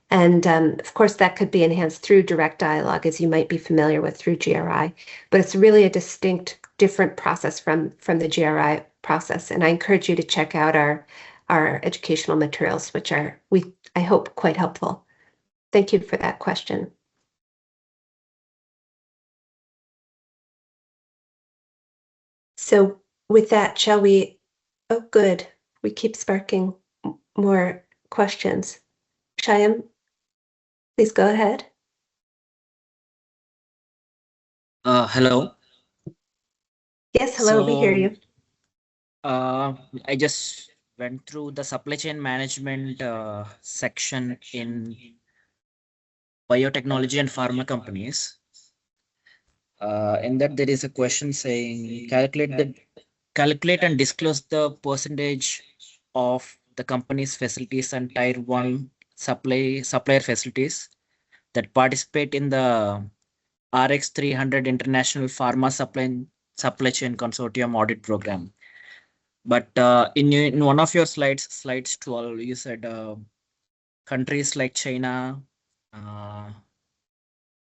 And of course, that could be enhanced through direct dialogue, as you might be familiar with through GRI, but it's really a distinct, different process from the GRI process. And I encourage you to check out our educational materials, which are, I hope, quite helpful. Thank you for that question. So with that, shall we? Oh, good. We keep sparking more questions. Shyam, please go ahead. Hello. Yes, hello, we hear you. I just went through the supply chain management section in biotechnology and pharma companies. In that there is a question saying calculate and disclose the percentage of the company's facilities and tier 1 supplier facilities that participate in the RX 300 International Pharma Supply Chain Consortium Audit Program. But in one of your slides 12, you said countries like China,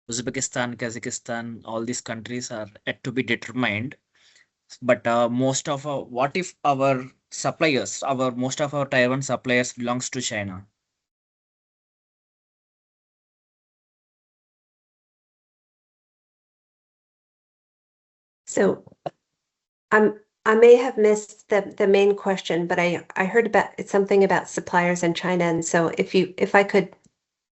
Uzbekistan, Kazakhstan, all these countries are yet to be determined. But most of what if our suppliers, most of our tier 1 suppliers belongs to China? So I may have missed the main question, but I heard about something about suppliers in China, and so if I could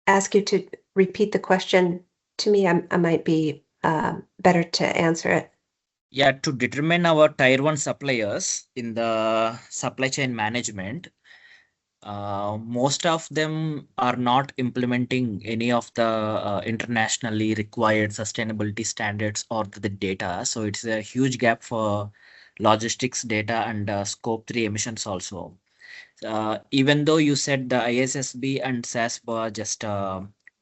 ask you to repeat the question to me, I might be better to answer it. Yeah, to determine our tier 1 suppliers in the supply chain management, most of them are not implementing any of the internationally required sustainability standards or the data. So it's a huge gap for logistics data and scope 3 emissions also. Even though you said the ISSB and SASB are just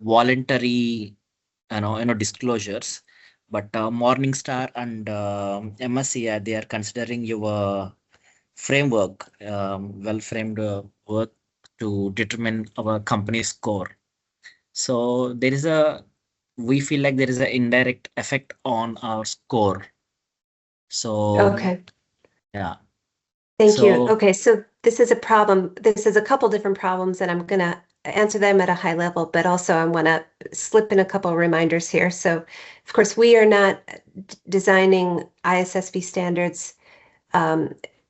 voluntary disclosures, but Morningstar and MSCI, they are considering your framework, well-framed work to determine our company's score. So we feel like there is an indirect effect on our score. So okay. Yeah. Thank you. Okay, so this is a problem. This is a couple different problems, and I'm going to answer them at a high level, but also I want to slip in a couple of reminders here. So, of course, we are not designing ISSB standards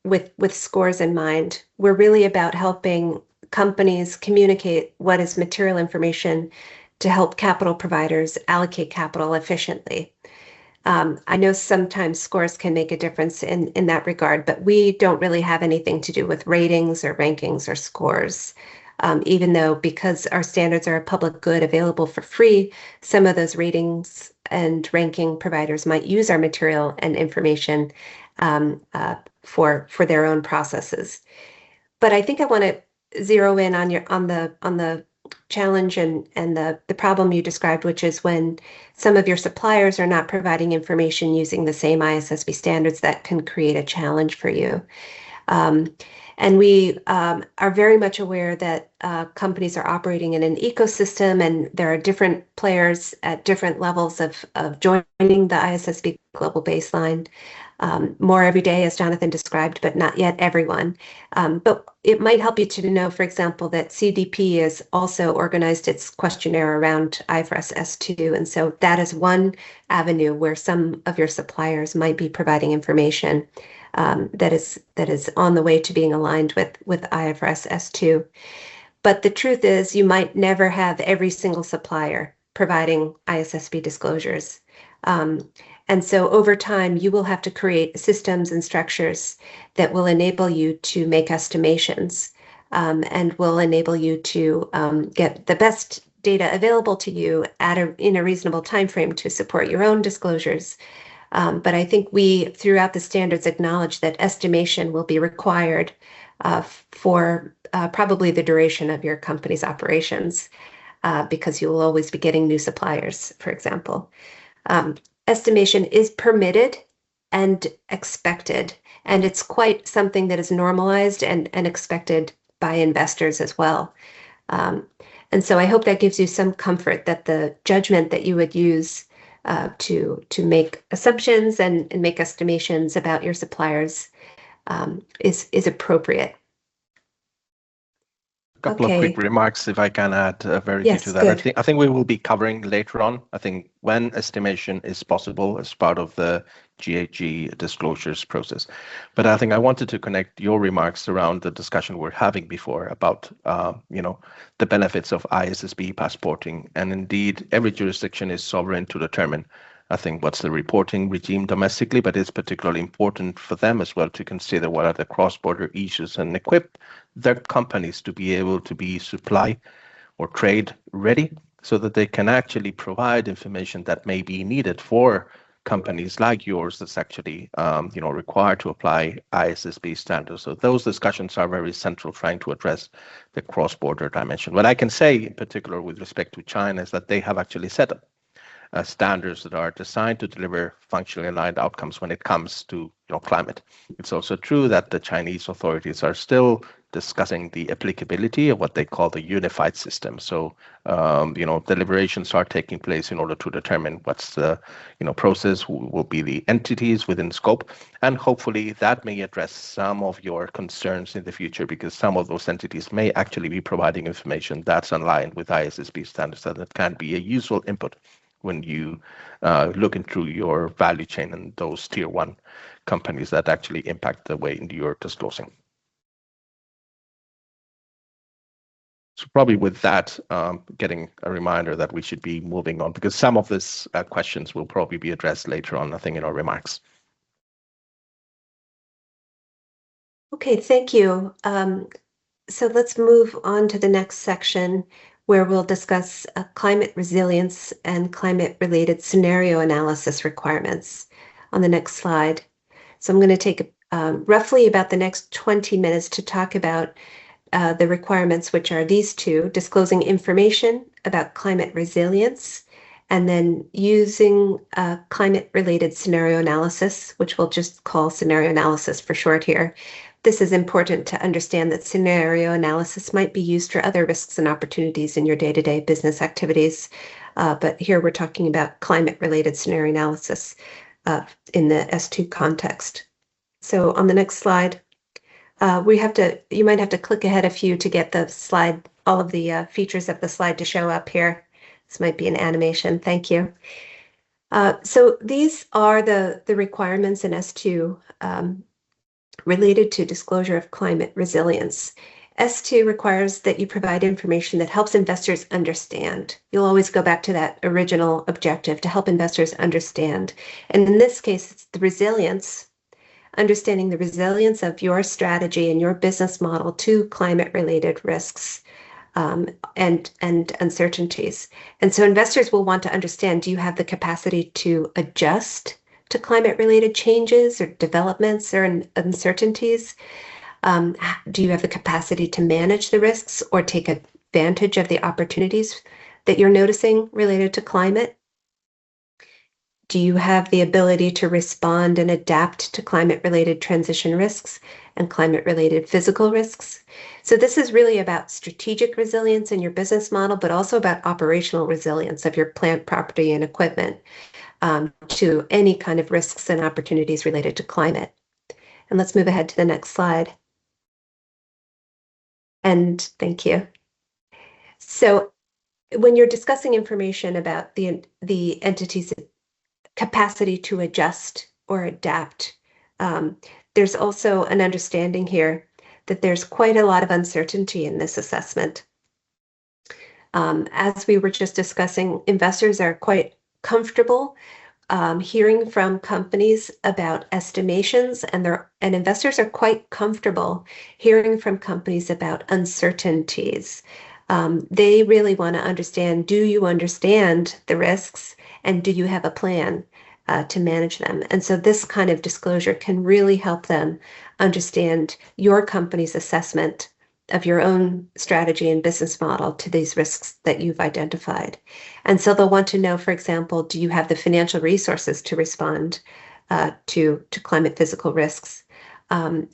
with scores in mind. We're really about helping companies communicate what is material information to help capital providers allocate capital efficiently. I know sometimes scores can make a difference in that regard, but we don't really have anything to do with ratings or rankings or scores. Even though, because our standards are a public good available for free, some of those ratings and ranking providers might use our material and information for their own processes. But I think I want to zero in on the challenge and the problem you described, which is when some of your suppliers are not providing information using the same ISSB standards, that can create a challenge for you. And we are very much aware that companies are operating in an ecosystem, and there are different players at different levels of joining the ISSB global baseline. More every day, as Jonathan described, but not yet everyone. But it might help you to know, for example, that CDP has also organized its questionnaire around IFRS S2. And so that is one avenue where some of your suppliers might be providing information that is on the way to being aligned with IFRS S2. But the truth is, you might never have every single supplier providing ISSB disclosures. And so over time, you will have to create systems and structures that will enable you to make estimations and will enable you to get the best data available to you in a reasonable time frame to support your own disclosures. But I think we, throughout the standards, acknowledge that estimation will be required for probably the duration of your company's operations, because you will always be getting new suppliers, for example. Estimation is permitted and expected, and it's quite something that is normalized and expected by investors as well. And so I hope that gives you some comfort that the judgment that you would use to make assumptions and make estimations about your suppliers is appropriate. Couple of quick remarks, if I can add, Verity, to that. Good. I think we will be covering later on. I think when estimation is possible as part of the GHG disclosures process. But I think I wanted to connect your remarks around the discussion we're having before about, the benefits of ISSB passporting. And indeed, every jurisdiction is sovereign to determine, I think, what's the reporting regime domestically, but it's particularly important for them as well to consider what are the cross-border issues and equip their companies to be able to be supply or trade ready so that they can actually provide information that may be needed for companies like yours that's actually required to apply ISSB standards. So those discussions are very central, trying to address the cross-border dimension. What I can say in particular with respect to China is that they have actually set up standards that are designed to deliver functionally aligned outcomes when it comes to climate. It's also true that the Chinese authorities are still discussing the applicability of what they call the unified system. So, deliberations are taking place in order to determine what's the, process, who will be the entities within scope. And hopefully that may address some of your concerns in the future, because some of those entities may actually be providing information that's aligned with ISSB standards, that can be a useful input when you looking through your value chain and those tier one companies that actually impact the way you're disclosing. So probably with that, getting a reminder that we should be moving on, because some of these questions will probably be addressed later on, I think, in our remarks. Okay, thank you. So let's move on to the next section, where we'll discuss climate resilience and climate-related scenario analysis requirements on the next slide. So I'm going to take roughly about the next 20 minutes to talk about the requirements, which are these two: disclosing information about climate resilience, and then using climate-related scenario analysis, which we'll just call scenario analysis for short here. This is important to understand that scenario analysis might be used for other risks and opportunities in your day-to-day business activities. But here we're talking about climate-related scenario analysis in the S2 context. So on the next slide, you might have to click ahead a few to get the slide, all of the features of the slide to show up here. This might be an animation. Thank you. So these are the requirements in S2 related to disclosure of climate resilience. S2 requires that you provide information that helps investors understand. You'll always go back to that original objective, to help investors understand. And in this case, it's the resilience, understanding the resilience of your strategy and your business model to climate-related risks and uncertainties. And so investors will want to understand, do you have the capacity to adjust to climate-related changes or developments or uncertainties? Do you have the capacity to manage the risks or take advantage of the opportunities that you're noticing related to climate? Do you have the ability to respond and adapt to climate-related transition risks and climate-related physical risks? So this is really about strategic resilience in your business model, but also about operational resilience of your plant, property, and equipment to any kind of risks and opportunities related to climate. And let's move ahead to the next slide. And thank you. So when you're discussing information about the entity's capacity to adjust or adapt, there's also an understanding here that there's quite a lot of uncertainty in this assessment. As we were just discussing, investors are quite comfortable hearing from companies about estimations, and investors are quite comfortable hearing from companies about uncertainties. They really want to understand, do you understand the risks, and do you have a plan to manage them? And so this kind of disclosure can really help them understand your company's assessment of your own strategy and business model to these risks that you've identified. And so they'll want to know, for example, do you have the financial resources to respond to climate physical risks? Do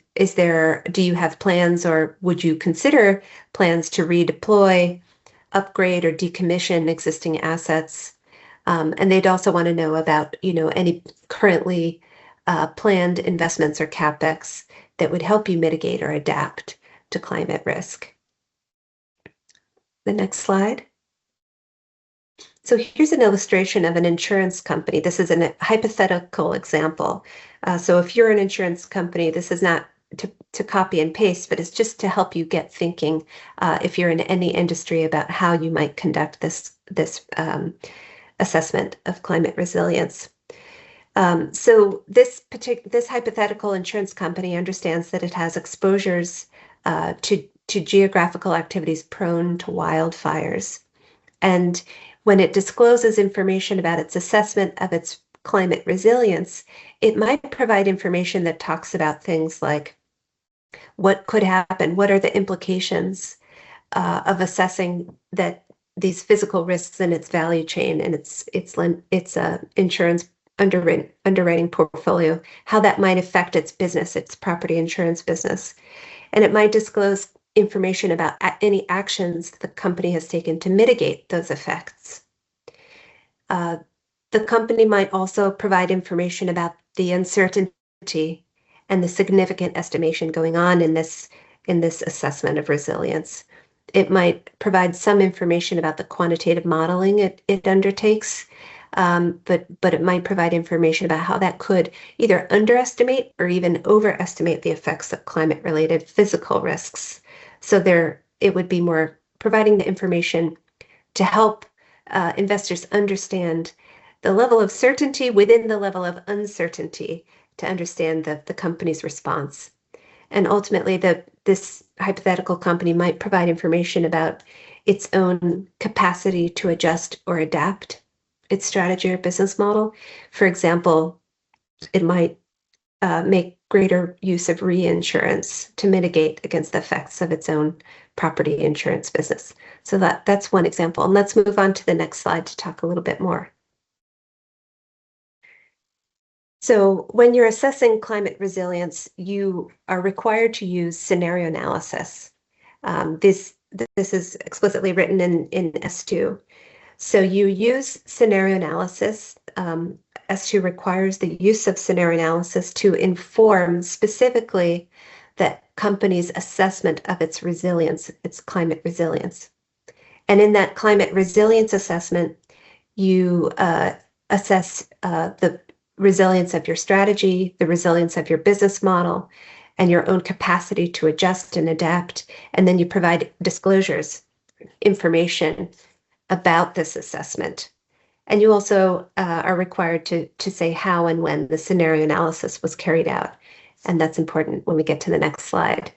you have plans, or would you consider plans to redeploy, upgrade, or decommission existing assets? And they'd also want to know about, any currently planned investments or CapEx that would help you mitigate or adapt to climate risk. The next slide. So here's an illustration of an insurance company. This is a hypothetical example. So if you're an insurance company, this is not to copy and paste, but it's just to help you get thinking if you're in any industry about how you might conduct this assessment of climate resilience. So this hypothetical insurance company understands that it has exposures to geographical activities prone to wildfires. And when it discloses information about its assessment of its climate resilience, it might provide information that talks about things like what could happen, what are the implications of assessing that these physical risks in its value chain and its insurance underwriting portfolio, how that might affect its business, its property insurance business. And it might disclose information about any actions the company has taken to mitigate those effects. The company might also provide information about the uncertainty and the significant estimation going on in this assessment of resilience. It might provide some information about the quantitative modeling it undertakes, but it might provide information about how that could either underestimate or even overestimate the effects of climate-related physical risks. So it would be more providing the information to help investors understand the level of certainty within the level of uncertainty to understand the company's response. And ultimately, this hypothetical company might provide information about its own capacity to adjust or adapt its strategy or business model. For example, it might make greater use of reinsurance to mitigate against the effects of its own property insurance business. So that's one example. And let's move on to the next slide to talk a little bit more. So when you're assessing climate resilience, you are required to use scenario analysis. This is explicitly written in S2. So you use scenario analysis. S2 requires the use of scenario analysis to inform specifically the company's assessment of its resilience, its climate resilience. And in that climate resilience assessment, you assess the resilience of your strategy, the resilience of your business model, and your own capacity to adjust and adapt. And then you provide disclosures, information about this assessment. And you also are required to say how and when the scenario analysis was carried out. And that's important when we get to the next slide.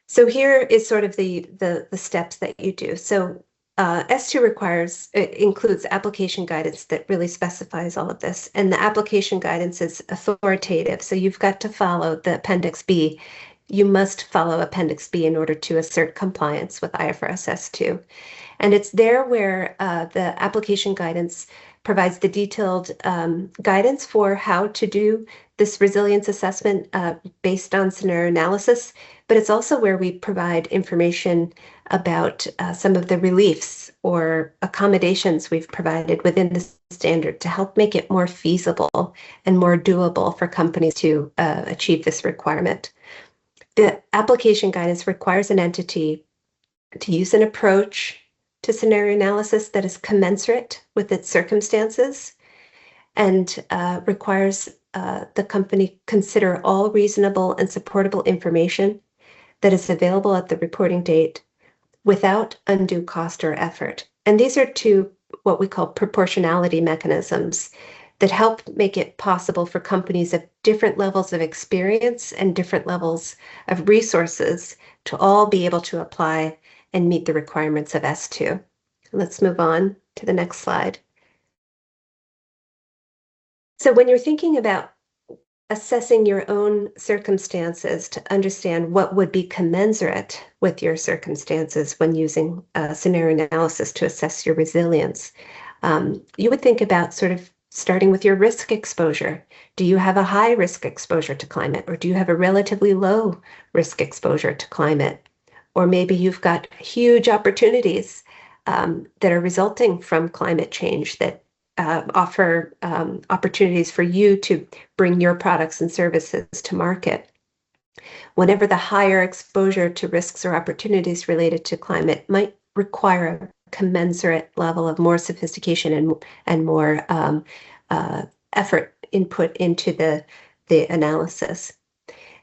So here is sort of the steps that you do. So S2 includes application guidance that really specifies all of this. And the application guidance is authoritative. So you've got to follow the Appendix B you must follow Appendix B in order to assert compliance with IFRS S2. And it's there where the application guidance provides the detailed guidance for how to do this resilience assessment based on scenario analysis, but it's also where we provide information about some of the reliefs or accommodations we've provided within the standard to help make it more feasible and more doable for companies to achieve this requirement. The application guidance requires an entity to use an approach to scenario analysis that is commensurate with its circumstances and requires the company consider all reasonable and supportable information that is available at the reporting date without undue cost or effort. And these are two what we call proportionality mechanisms that help make it possible for companies of different levels of experience and different levels of resources to all be able to apply and meet the requirements of S2. Let's move on to the next slide. So when you're thinking about assessing your own circumstances to understand what would be commensurate with your circumstances when using scenario analysis to assess your resilience, you would think about sort of starting with your risk exposure. Do you have a high risk exposure to climate, or do you have a relatively low risk exposure to climate? Or maybe you've got huge opportunities that are resulting from climate change that offer opportunities for you to bring your products and services to market. Whenever the higher exposure to risks or opportunities related to climate might require a commensurate level of more sophistication and more effort input into the analysis.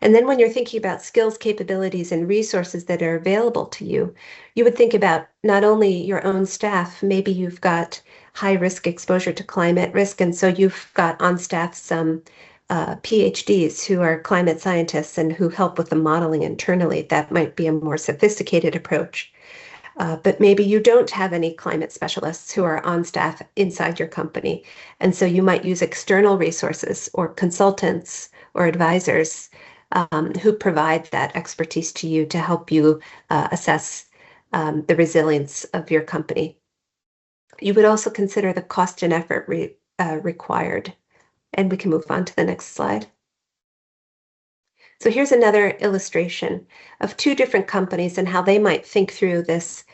And then when you're thinking about skills, capabilities, and resources that are available to you, you would think about not only your own staff, maybe you've got high risk exposure to climate risk, and so you've got on staff some PhDs who are climate scientists and who help with the modeling internally. That might be a more sophisticated approach. But maybe you don't have any climate specialists who are on staff inside your company. And so you might use external resources or consultants or advisors who provide that expertise to you to help you assess the resilience of your company. You would also consider the cost and effort required. And we can move on to the next slide. So here's another illustration of two different companies and how they might think through this,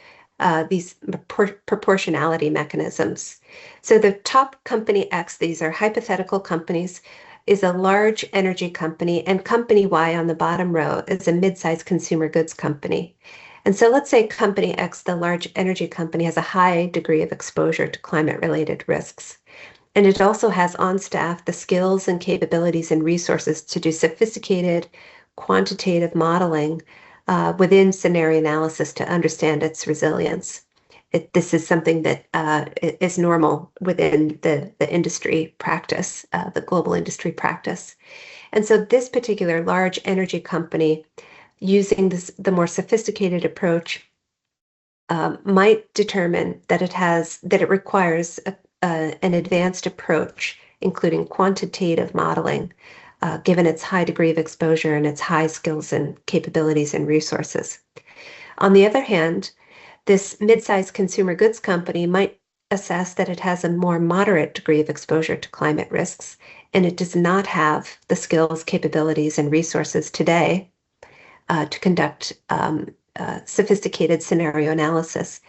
these proportionality mechanisms. So the top company X, these are hypothetical companies, is a large energy company, and company Y on the bottom row is a mid-sized consumer goods company. And so let's say company X, the large energy company, has a high degree of exposure to climate-related risks. And it also has on staff the skills and capabilities and resources to do sophisticated quantitative modeling within scenario analysis to understand its resilience. This is something that is normal within the industry practice, the global industry practice. And so this particular large energy company, using the more sophisticated approach, might determine that it requires an advanced approach, including quantitative modeling, given its high degree of exposure and its high skills and capabilities and resources. On the other hand, this mid-sized consumer goods company might assess that it has a more moderate degree of exposure to climate risks, and it does not have the skills, capabilities, and resources today to conduct sophisticated scenario analysis.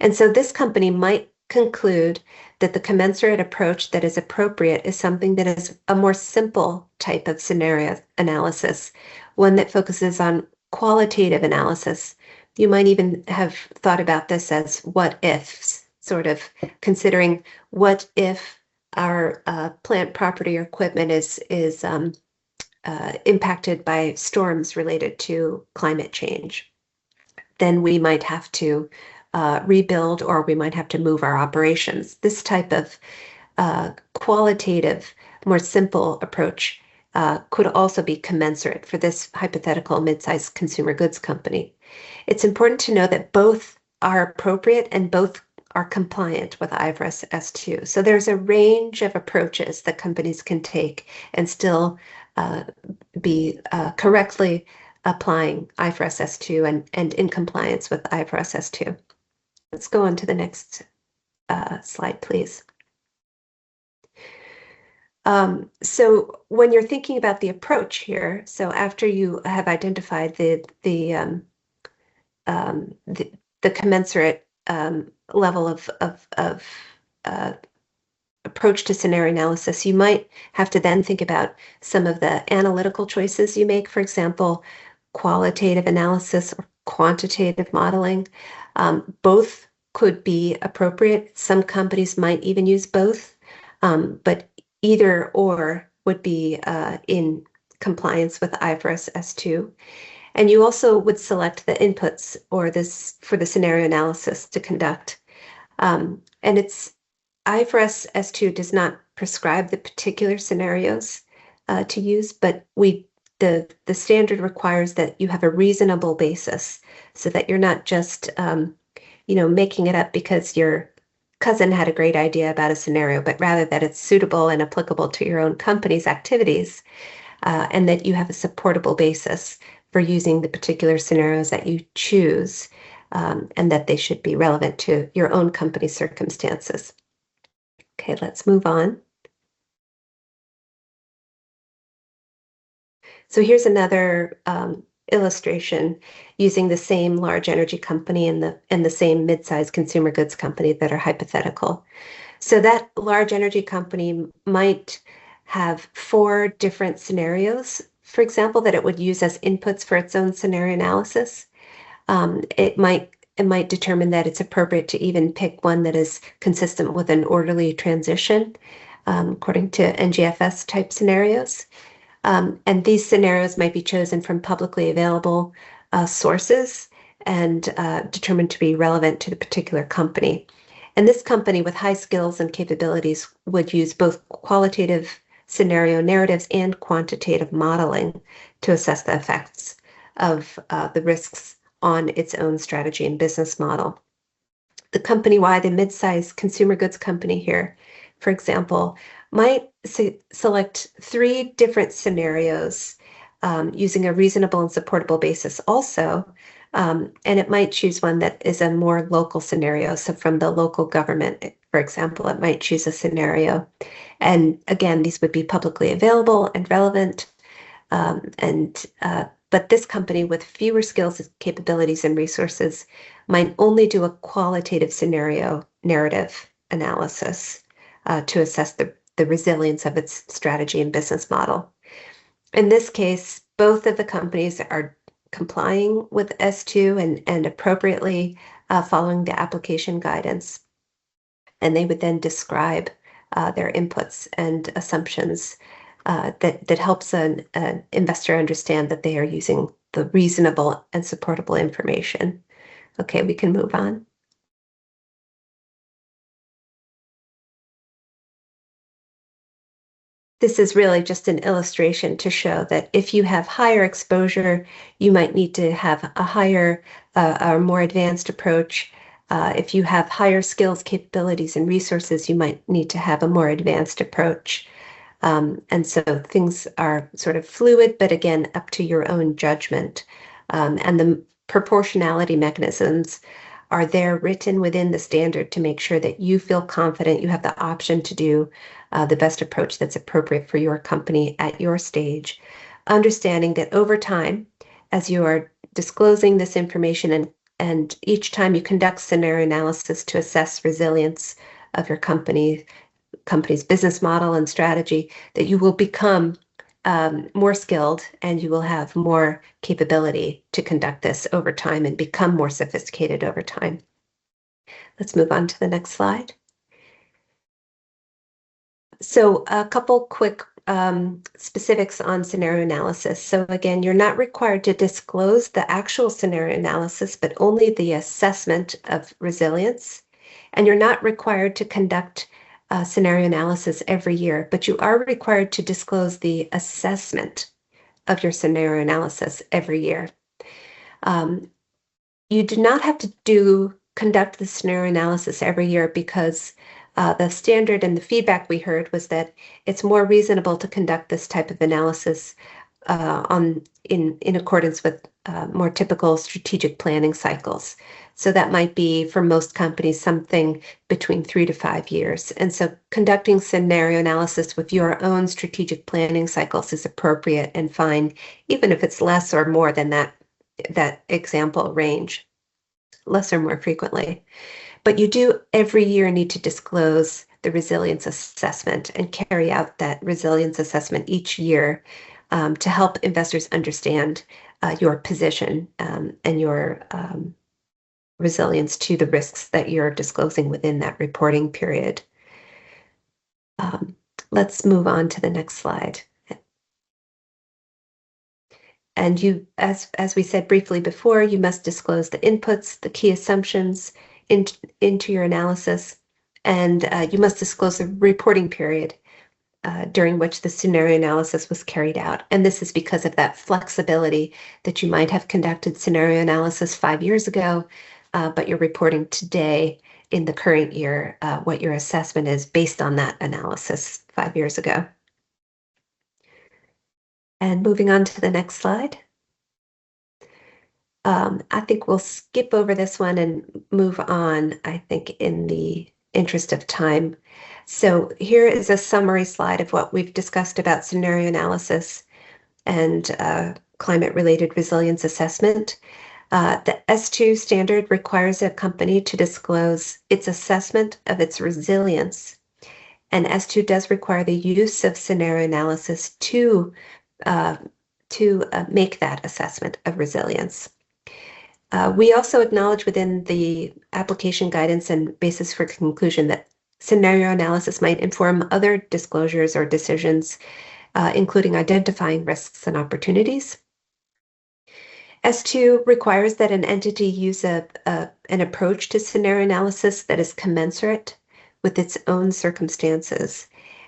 And so this company might conclude that the commensurate approach that is appropriate is something that is a more simple type of scenario analysis, one that focuses on qualitative analysis. You might even have thought about this as what ifs, sort of considering what if our plant, property, or equipment is impacted by storms related to climate change. Then we might have to rebuild, or we might have to move our operations. This type of qualitative, more simple approach could also be commensurate for this hypothetical mid-sized consumer goods company. It's important to know that both are appropriate and both are compliant with IFRS S2. So there's a range of approaches that companies can take and still be correctly applying IFRS S2 and in compliance with IFRS S2. Let's go on to the next slide, please. So when you're thinking about the approach here, so after you have identified the commensurate level of approach to scenario analysis, you might have to then think about some of the analytical choices you make. For example, qualitative analysis or quantitative modeling. Both could be appropriate. Some companies might even use both, but either or would be in compliance with IFRS S2. And you also would select the inputs or this for the scenario analysis to conduct. And it's IFRS S2 does not prescribe the particular scenarios to use, but the standard requires that you have a reasonable basis so that you're not just making it up because your cousin had a great idea about a scenario, but rather that it's suitable and applicable to your own company's activities, and that you have a supportable basis for using the particular scenarios that you choose, and that they should be relevant to your own company's circumstances. Okay, let's move on. So here's another illustration using the same large energy company and the same mid-sized consumer goods company that are hypothetical. So that large energy company might have 4 different scenarios, for example, that it would use as inputs for its own scenario analysis. It might determine that it's appropriate to even pick one that is consistent with an orderly transition, according to NGFS type scenarios. And these scenarios might be chosen from publicly available sources and determined to be relevant to the particular company. And this company with high skills and capabilities would use both qualitative scenario narratives and quantitative modeling to assess the effects of the risks on its own strategy and business model. The company Y, the mid-sized consumer goods company here, for example, might select 3 different scenarios using a reasonable and supportable basis also, and it might choose one that is a more local scenario. So from the local government, for example, it might choose a scenario. And again, these would be publicly available and relevant. But this company with fewer skills, capabilities, and resources might only do a qualitative scenario narrative analysis to assess the resilience of its strategy and business model. In this case, both of the companies are complying with S2 and appropriately following the application guidance. And they would then describe their inputs and assumptions that helps an investor understand that they are using the reasonable and supportable information. Okay, we can move on. This is really just an illustration to show that if you have higher exposure, you might need to have a higher or more advanced approach. If you have higher skills, capabilities, and resources, you might need to have a more advanced approach. And so things are sort of fluid, but again, up to your own judgment. And the proportionality mechanisms are there written within the standard to make sure that you feel confident you have the option to do the best approach that's appropriate for your company at your stage, understanding that over time, as you are disclosing this information and each time you conduct scenario analysis to assess resilience of your company's business model and strategy, that you will become more skilled and you will have more capability to conduct this over time and become more sophisticated over time. Let's move on to the next slide. So a couple quick specifics on scenario analysis. So again, you're not required to disclose the actual scenario analysis, but only the assessment of resilience. And you're not required to conduct scenario analysis every year, but you are required to disclose the assessment of your scenario analysis every year. You do not have to conduct the scenario analysis every year because the standard and the feedback we heard was that it's more reasonable to conduct this type of analysis in accordance with more typical strategic planning cycles. So that might be for most companies something between 3 to 5 years. And so conducting scenario analysis with your own strategic planning cycles is appropriate and fine, even if it's less or more than that example range, less or more frequently. But you do every year need to disclose the resilience assessment and carry out that resilience assessment each year to help investors understand your position and your resilience to the risks that you're disclosing within that reporting period. Let's move on to the next slide. And you, as we said briefly before, you must disclose the inputs, the key assumptions into your analysis, and you must disclose the reporting period during which the scenario analysis was carried out. And this is because of that flexibility that you might have conducted scenario analysis 5 years ago, but you're reporting today in the current year what your assessment is based on that analysis 5 years ago. And moving on to the next slide. I think we'll skip over this one and move on, I think, in the interest of time. So here is a summary slide of what we've discussed about scenario analysis and climate-related resilience assessment. The S2 standard requires a company to disclose its assessment of its resilience. And S2 does require the use of scenario analysis to make that assessment of resilience. We also acknowledge within the application guidance and basis for conclusion that scenario analysis might inform other disclosures or decisions, including identifying risks and opportunities. S2 requires that an entity use an approach to scenario analysis that is commensurate with its own circumstances.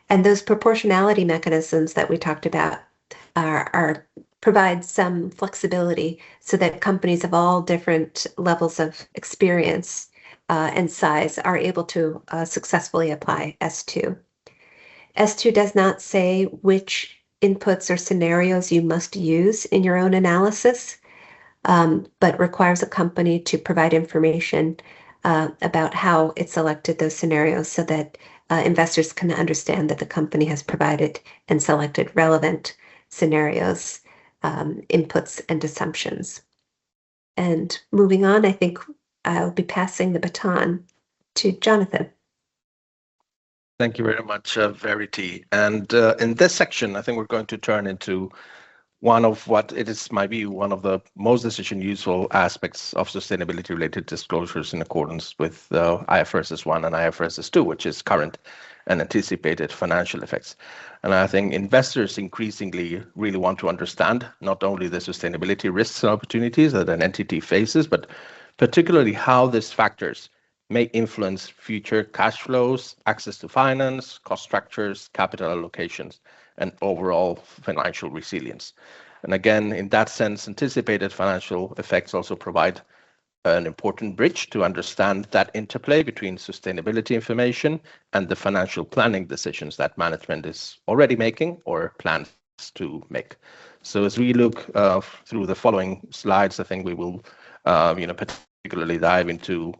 And those proportionality mechanisms that we talked about provide some flexibility so that companies of all different levels of experience and size are able to successfully apply S2. S2 does not say which inputs or scenarios you must use in your own analysis, but requires a company to provide information about how it selected those scenarios so that investors can understand that the company has provided and selected relevant scenarios, inputs, and assumptions. And moving on, I think I'll be passing the baton to Jonathan. Thank you very much, Verity. And in this section, I think we're going to turn into one of what it is, might be one of the most decision useful aspects of sustainability related disclosures in accordance with IFRS 1 and IFRS 2, which is current and anticipated financial effects. And I think investors increasingly really want to understand not only the sustainability risks and opportunities that an entity faces, but particularly how these factors may influence future cash flows, access to finance, cost structures, capital allocations, and overall financial resilience. And again, in that sense, anticipated financial effects also provide an important bridge to understand that interplay between sustainability information and the financial planning decisions that management is already making or plans to make. So as we look through the following slides, I think we will particularly dive into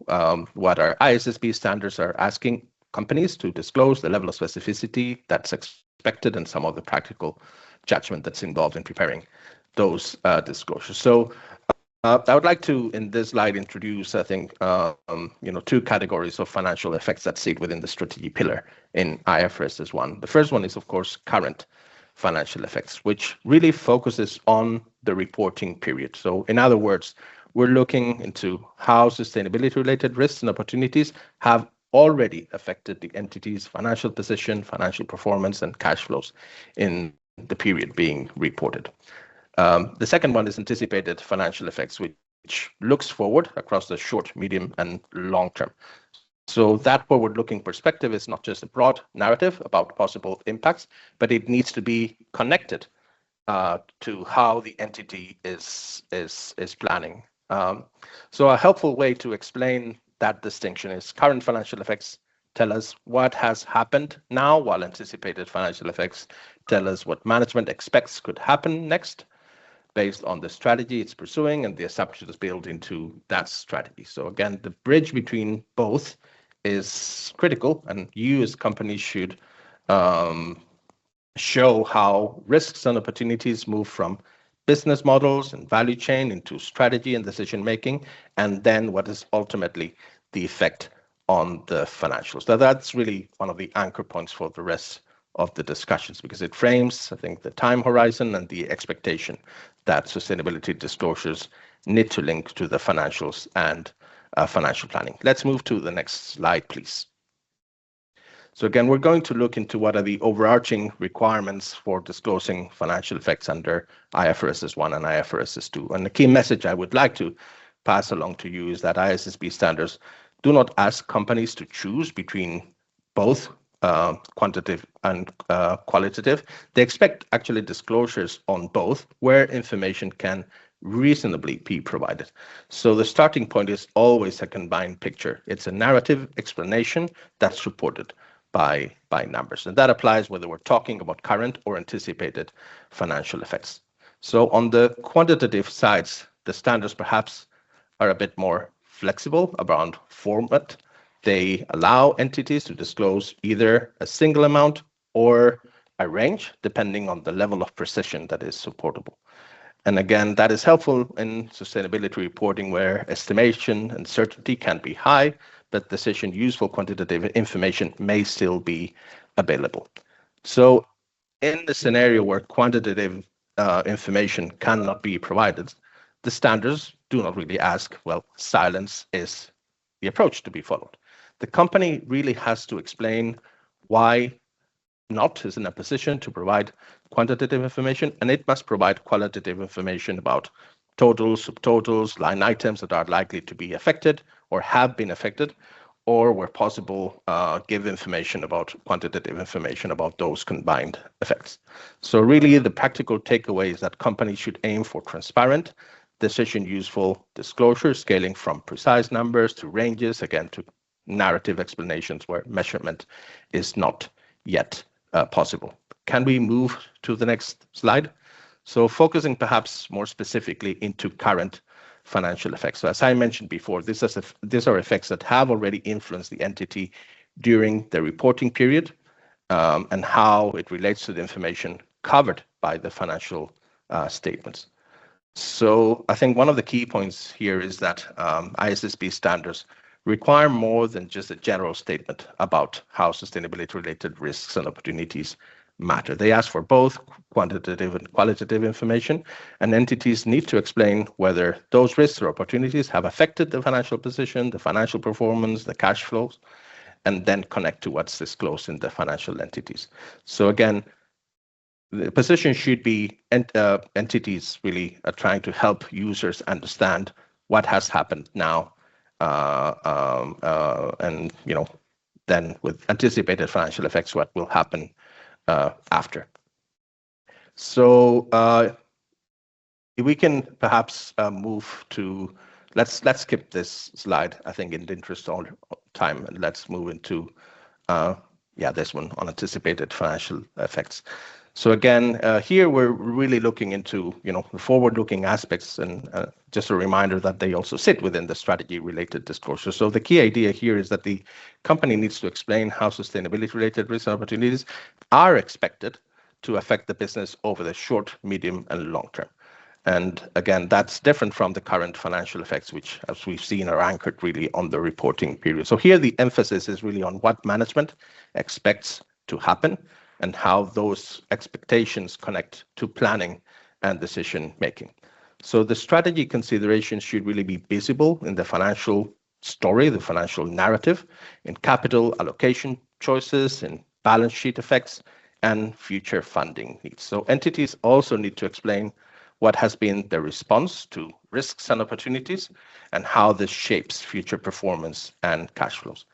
what our ISSB standards are asking companies to disclose, the level of specificity that's expected, and some of the practical judgment that's involved in preparing those disclosures. So I would like to, in this slide, introduce, I think, two categories of financial effects that sit within the strategy pillar in IFRS 1. The first one is, of course, current financial effects, which really focuses on the reporting period. So in other words, we're looking into how sustainability-related risks and opportunities have already affected the entity's financial position, financial performance, and cash flows in the period being reported. The second one is anticipated financial effects, which looks forward across the short, medium, and long term. So that forward-looking perspective is not just a broad narrative about possible impacts, but it needs to be connected to how the entity is planning. So a helpful way to explain that distinction is current financial effects tell us what has happened now, while anticipated financial effects tell us what management expects could happen next based on the strategy it's pursuing and the assumptions built into that strategy. So again, the bridge between both is critical, and you as companies should show how risks and opportunities move from business models and value chain into strategy and decision making, and then what is ultimately the effect on the financials. So that's really one of the anchor points for the rest of the discussions, because it frames, I think, the time horizon and the expectation that sustainability disclosures need to link to the financials and financial planning. Let's move to the next slide, please. So again, we're going to look into what are the overarching requirements for disclosing financial effects under IFRS 1 and IFRS 2. And the key message I would like to pass along to you is that ISSB standards do not ask companies to choose between both quantitative and qualitative. They expect actually disclosures on both where information can reasonably be provided. So the starting point is always a combined picture. It's a narrative explanation that's supported by numbers. And that applies whether we're talking about current or anticipated financial effects. So on the quantitative sides, the standards perhaps are a bit more flexible around format. They allow entities to disclose either a single amount or a range, depending on the level of precision that is supportable. And again, that is helpful in sustainability reporting where estimation and certainty can be high, but decision useful quantitative information may still be available. So in the scenario where quantitative information cannot be provided, the standards do not really ask, well, silence is the approach to be followed. The company really has to explain why not is in a position to provide quantitative information, and it must provide qualitative information about totals, subtotals, line items that are likely to be affected or have been affected, or where possible, give information about quantitative information about those combined effects. So really the practical takeaway is that companies should aim for transparent, decision useful disclosure, scaling from precise numbers to ranges, again, to narrative explanations where measurement is not yet possible. Can we move to the next slide? So focusing perhaps more specifically into current financial effects. So as I mentioned before, these are effects that have already influenced the entity during the reporting period and how it relates to the information covered by the financial statements. So I think one of the key points here is that ISSB standards require more than just a general statement about how sustainability-related risks and opportunities matter. They ask for both quantitative and qualitative information, and entities need to explain whether those risks or opportunities have affected the financial position, the financial performance, the cash flows, and then connect to what's disclosed in the financial entities. So again, the position should be entities really are trying to help users understand what has happened now, and then with anticipated financial effects, what will happen after. So if we can perhaps move to, let's skip this slide, I think, in the interest of time, and let's move into this one on anticipated financial effects. So again, here we're really looking into the forward-looking aspects, and just a reminder that they also sit within the strategy-related disclosure. So the key idea here is that the company needs to explain how sustainability-related risks and opportunities are expected to affect the business over the short, medium, and long term. And again, that's different from the current financial effects, which, as we've seen, are anchored really on the reporting period. So here the emphasis is really on what management expects to happen and how those expectations connect to planning and decision making. So the strategy considerations should really be visible in the financial story, the financial narrative, in capital allocation choices, in balance sheet effects, and future funding needs. So entities also need to explain what has been the response to risks and opportunities and how this shapes future performance and cash flows.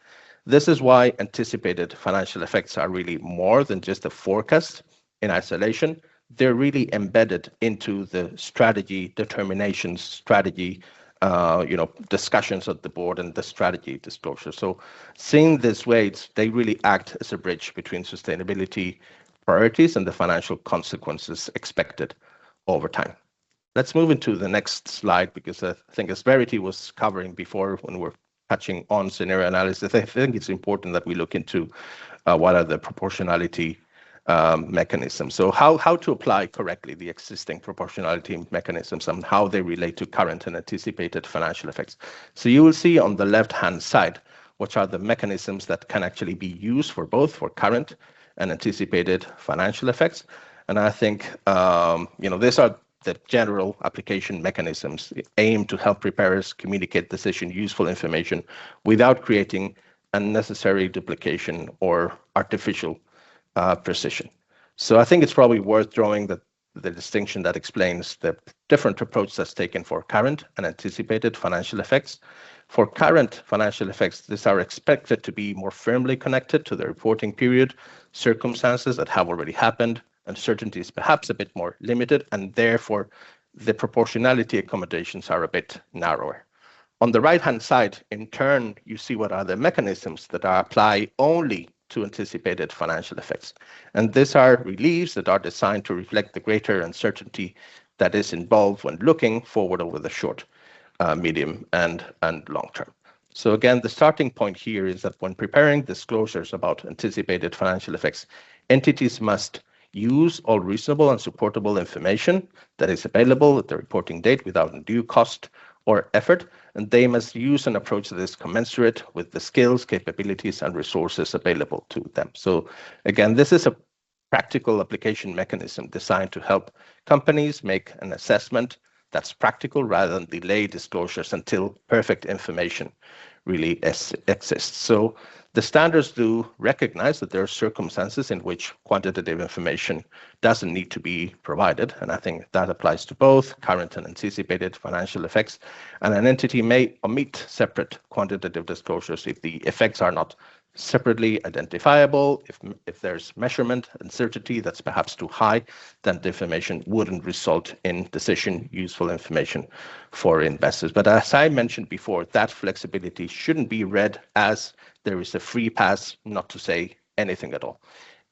This is why anticipated financial effects are really more than just a forecast in isolation. They're really embedded into the strategy determinations, strategy discussions at the board and the strategy disclosure. So seeing this way, they really act as a bridge between sustainability priorities and the financial consequences expected over time. Let's move into the next slide, because I think as Verity was covering before when we're touching on scenario analysis, I think it's important that we look into what are the proportionality mechanisms. So how to apply correctly the existing proportionality mechanisms and how they relate to current and anticipated financial effects. So you will see on the left-hand side, which are the mechanisms that can actually be used for both for current and anticipated financial effects. And I think, these are the general application mechanisms aimed to help preparers communicate decision useful information without creating unnecessary duplication or artificial precision. So I think it's probably worth drawing the distinction that explains the different approach that's taken for current and anticipated financial effects. For current financial effects, these are expected to be more firmly connected to the reporting period, circumstances that have already happened, uncertainty is perhaps a bit more limited, and therefore the proportionality accommodations are a bit narrower. On the right-hand side, in turn, you see what are the mechanisms that apply only to anticipated financial effects. And these are reliefs that are designed to reflect the greater uncertainty that is involved when looking forward over the short, medium, and long term. So again, the starting point here is that when preparing disclosures about anticipated financial effects, entities must use all reasonable and supportable information that is available at the reporting date without undue cost or effort, and they must use an approach that is commensurate with the skills, capabilities, and resources available to them. So again, this is a practical application mechanism designed to help companies make an assessment that's practical rather than delay disclosures until perfect information really exists. So the standards do recognize that there are circumstances in which quantitative information doesn't need to be provided, and I think that applies to both current and anticipated financial effects. And an entity may omit separate quantitative disclosures if the effects are not separately identifiable. If there's measurement uncertainty that's perhaps too high, then the information wouldn't result in decision useful information for investors. But as I mentioned before, that flexibility shouldn't be read as there is a free pass not to say anything at all.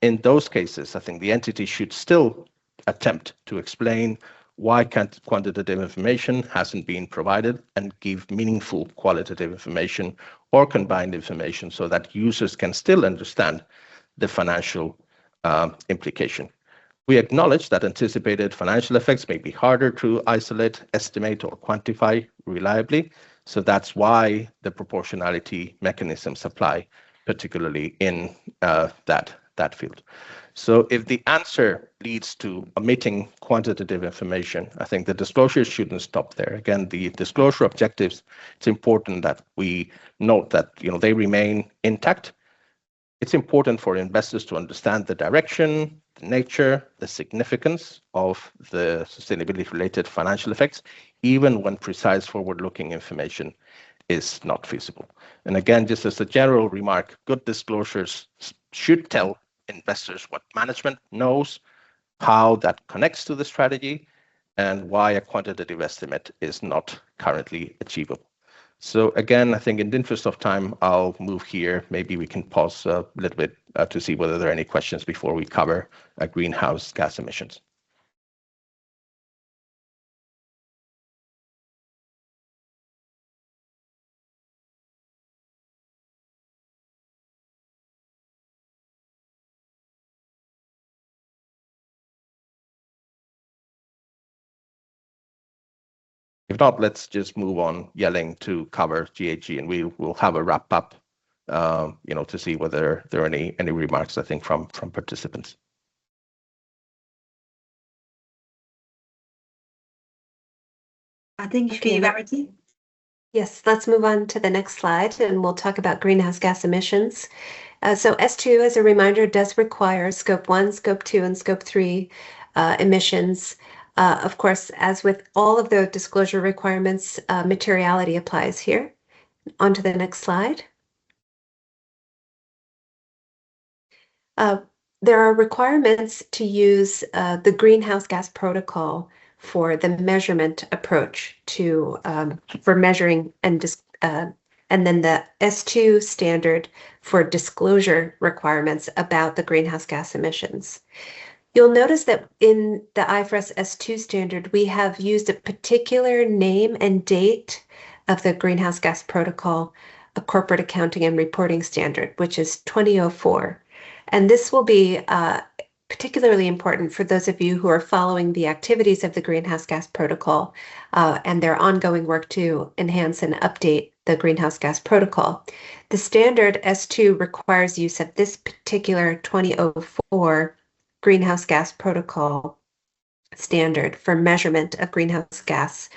In those cases, I think the entity should still attempt to explain why quantitative information hasn't been provided and give meaningful qualitative information or combined information so that users can still understand the financial implication. We acknowledge that anticipated financial effects may be harder to isolate, estimate, or quantify reliably. So that's why the proportionality mechanisms apply, particularly in that field. So if the answer leads to omitting quantitative information, I think the disclosure shouldn't stop there. Again, the disclosure objectives, it's important that we note that they remain intact. It's important for investors to understand the direction, the nature, the significance of the sustainability-related financial effects, even when precise forward-looking information is not feasible. And again, just as a general remark, good disclosures should tell investors what management knows, how that connects to the strategy, and why a quantitative estimate is not currently achievable. So again, I think in the interest of time, I'll move here. Maybe we can pause a little bit to see whether there are any questions before we cover greenhouse gas emissions. If not, let's just move on, Yelling, to cover GHG, and we'll have a wrap up, to see whether there are any remarks, I think, from participants. I think Okay, Verity. Yes, let's move on to the next slide and we'll talk about greenhouse gas emissions. So S2, as a reminder, does require Scope 1, Scope 2, and Scope 3 emissions. Of course, as with all of the disclosure requirements, materiality applies here. On to the next slide. There are requirements to use the greenhouse gas protocol for the measurement approach to for measuring and then the S2 standard for disclosure requirements about the greenhouse gas emissions. You'll notice that in the IFRS S2 standard, we have used a particular name and date of the Greenhouse Gas Protocol, a corporate accounting and reporting standard, which is 2004. And this will be particularly important for those of you who are following the activities of the Greenhouse Gas Protocol and their ongoing work to enhance and update the Greenhouse Gas Protocol. The standard S2 requires use of this particular 2004 Greenhouse Gas Protocol standard for measurement of greenhouse gas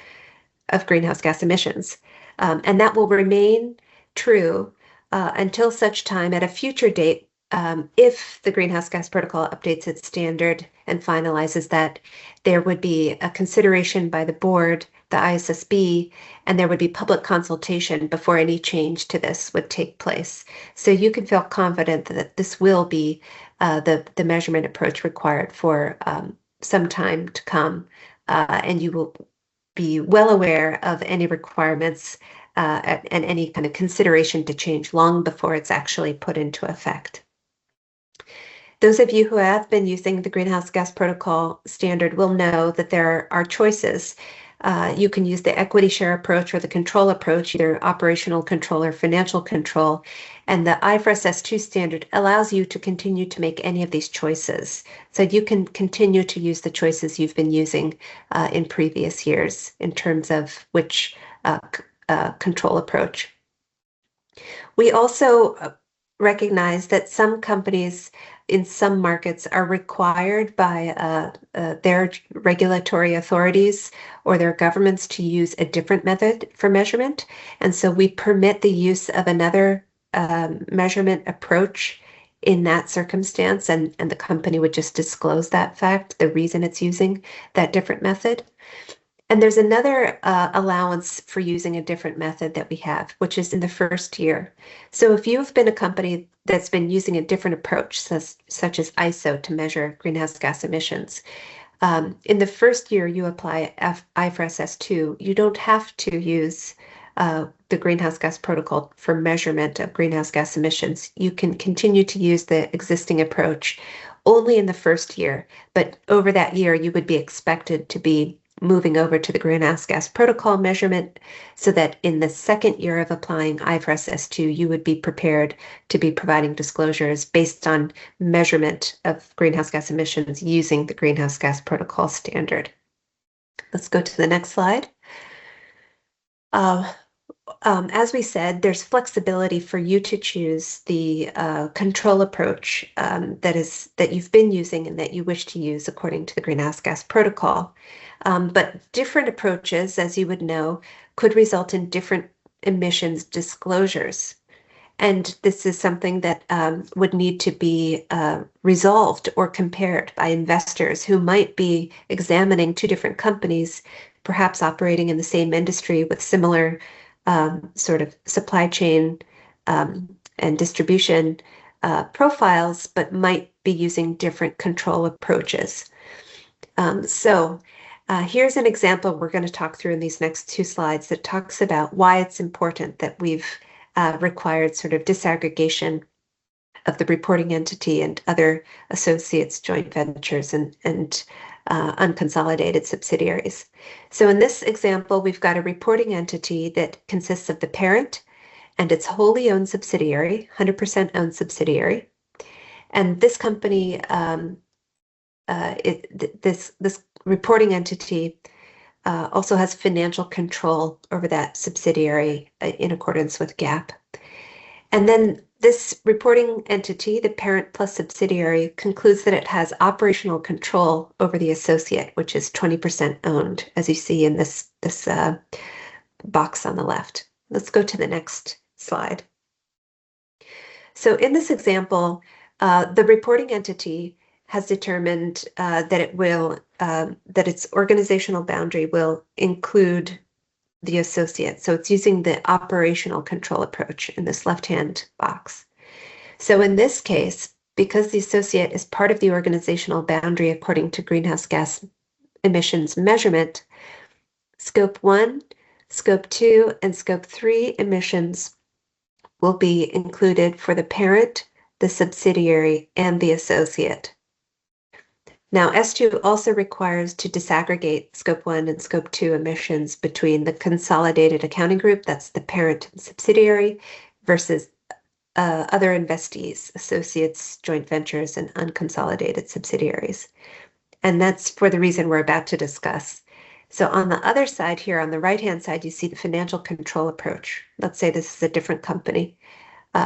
emissions. And that will remain true until such time at a future date if the Greenhouse Gas Protocol updates its standard and finalizes that, there would be a consideration by the board, the ISSB, and there would be public consultation before any change to this would take place. So you can feel confident that this will be the measurement approach required for some time to come, and you will be well aware of any requirements and any kind of consideration to change long before it's actually put into effect. Those of you who have been using the Greenhouse Gas Protocol standard will know that there are choices. You can use the equity share approach or the control approach, either operational control or financial control. And the IFRS S2 standard allows you to continue to make any of these choices. So you can continue to use the choices you've been using in previous years in terms of which control approach. We also recognize that some companies in some markets are required by their regulatory authorities or their governments to use a different method for measurement. And so we permit the use of another measurement approach in that circumstance, and the company would just disclose that fact, the reason it's using that different method. And there's another allowance for using a different method that we have, which is in the first year. So if you've been a company that's been using a different approach, such as ISO to measure greenhouse gas emissions, in the first year you apply IFRS S2, you don't have to use the Greenhouse Gas Protocol for measurement of greenhouse gas emissions. You can continue to use the existing approach only in the first year, but over that year you would be expected to be moving over to the Greenhouse Gas Protocol measurement so that in the second year of applying IFRS S2, you would be prepared to be providing disclosures based on measurement of greenhouse gas emissions using the Greenhouse Gas Protocol standard. Let's go to the next slide. As we said, there's flexibility for you to choose the control approach that you've been using and that you wish to use according to the Greenhouse Gas Protocol. But different approaches, as you would know, could result in different emissions disclosures. And this is something that would need to be resolved or compared by investors who might be examining two different companies, perhaps operating in the same industry with similar sort of supply chain and distribution profiles, but might be using different control approaches. Here's an example we're going to talk through in these next two slides that talks about why it's important that we've required sort of disaggregation of the reporting entity and other associates, joint ventures, and unconsolidated subsidiaries. So in this example, we've got a reporting entity that consists of the parent and its wholly owned subsidiary, 100% owned subsidiary. And this company, this reporting entity also has financial control over that subsidiary in accordance with GAAP. And then this reporting entity, the parent plus subsidiary, concludes that it has operational control over the associate, which is 20% owned, as you see in this box on the left. Let's go to the next slide. So in this example, the reporting entity has determined that its organizational boundary will include the associate. So it's using the operational control approach in this left-hand box. So in this case, because the associate is part of the organizational boundary according to Greenhouse Gas emissions measurement, Scope 1, Scope 2, and Scope 3 emissions will be included for the parent, the subsidiary, and the associate. Now, S2 also requires to disaggregate Scope 1 and Scope 2 emissions between the consolidated accounting group, that's the parent and subsidiary, versus other investees, associates, joint ventures, and unconsolidated subsidiaries. And that's for the reason we're about to discuss. So on the other side here, on the right-hand side, you see the financial control approach. Let's say this is a different company,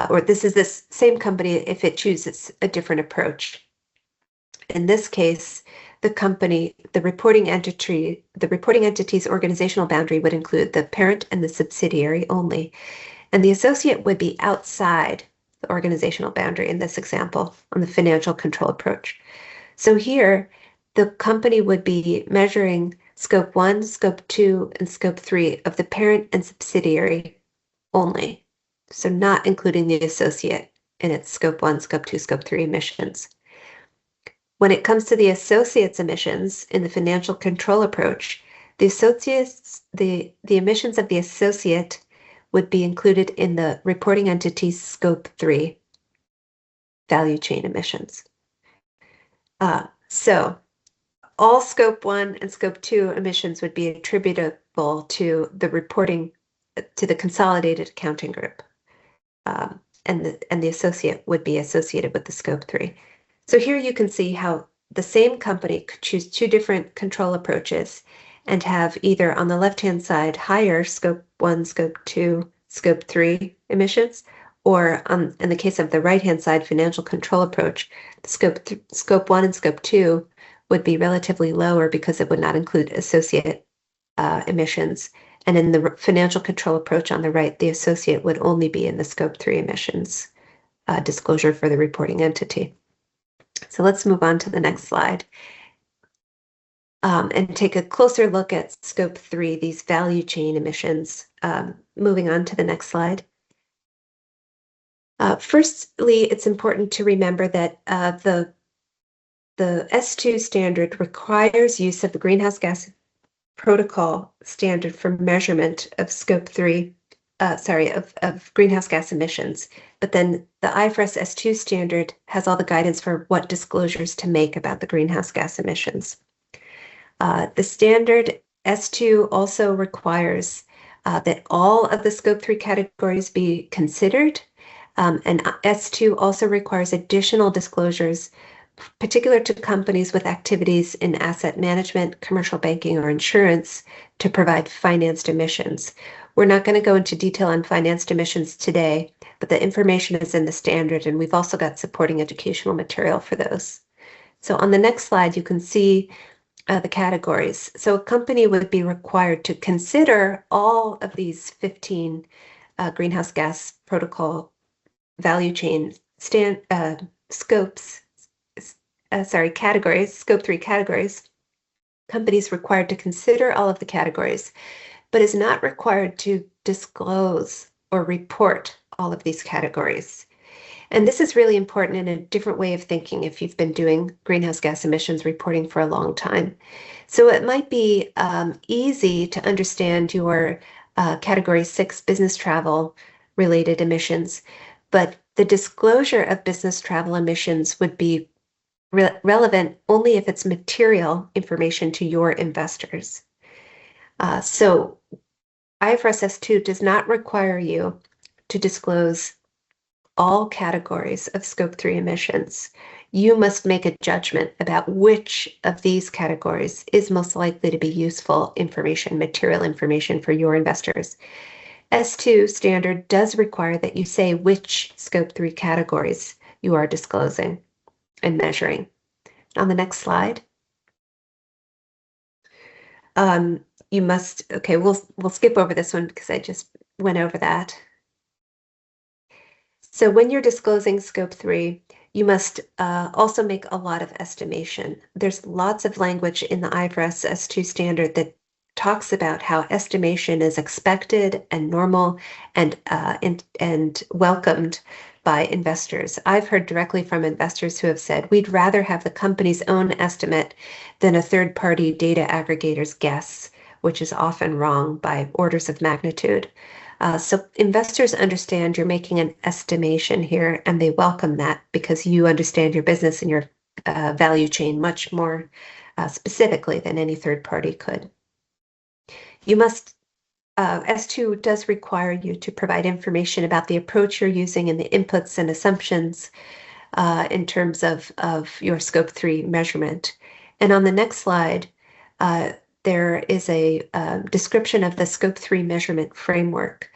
or this is this same company if it chooses a different approach. In this case, the company, the reporting entity's organizational boundary would include the parent and the subsidiary only, and the associate would be outside the organizational boundary in this example on the financial control approach. So here, the company would be measuring Scope 1, Scope 2, and Scope 3 of the parent and subsidiary only, so not including the associate in its Scope 1, Scope 2, Scope 3 emissions. When it comes to the associates emissions in the financial control approach, the emissions of the associate would be included in the reporting entity's Scope 3 value chain emissions. So all Scope 1 and Scope 2 emissions would be attributable to the reporting to the consolidated accounting group, and the associate would be associated with the Scope 3. So here you can see how the same company could choose two different control approaches and have either on the left-hand side higher Scope 1, Scope 2, Scope 3 emissions, or in the case of the right-hand side financial control approach, the Scope 1 and Scope 2 would be relatively lower because it would not include associate emissions. And in the financial control approach on the right, the associate would only be in the Scope 3 emissions disclosure for the reporting entity. So let's move on to the next slide and take a closer look at Scope 3, these value chain emissions. Moving on to the next slide. Firstly, it's important to remember that the S2 standard requires use of the greenhouse gas protocol standard for measurement of Scope 3, of greenhouse gas emissions. But then the IFRS S2 standard has all the guidance for what disclosures to make about the greenhouse gas emissions. The standard S2 also requires that all of the Scope 3 categories be considered, and S2 also requires additional disclosures particular to companies with activities in asset management, commercial banking, or insurance to provide financed emissions. We're not going to go into detail on financed emissions today, but the information is in the standard, and we've also got supporting educational material for those. So on the next slide, you can see the categories. So a company would be required to consider all of these 15 greenhouse gas protocol value chain categories, Scope 3 categories. Companies required to consider all of the categories, but is not required to disclose or report all of these categories. And this is really important in a different way of thinking if you've been doing greenhouse gas emissions reporting for a long time. So it might be easy to understand your Category 6 business travel related emissions, but the disclosure of business travel emissions would be relevant only if it's material information to your investors. So IFRS S2 does not require you to disclose all categories of Scope 3 emissions. You must make a judgment about which of these categories is most likely to be useful information, material information for your investors. S2 standard does require that you say which Scope 3 categories you are disclosing and measuring. On the next slide. You must, okay, we'll skip over this one because I just went over that. So when you're disclosing Scope 3, you must also make a lot of estimation. There's lots of language in the IFRS S2 standard that talks about how estimation is expected and normal and welcomed by investors. I've heard directly from investors who have said, we'd rather have the company's own estimate than a third-party data aggregator's guess, which is often wrong by orders of magnitude. So investors understand you're making an estimation here, and they welcome that because you understand your business and your value chain much more specifically than any third party could. You must, S2 does require you to provide information about the approach you're using and the inputs and assumptions in terms of your Scope 3 measurement. And on the next slide, there is a description of the Scope 3 measurement framework.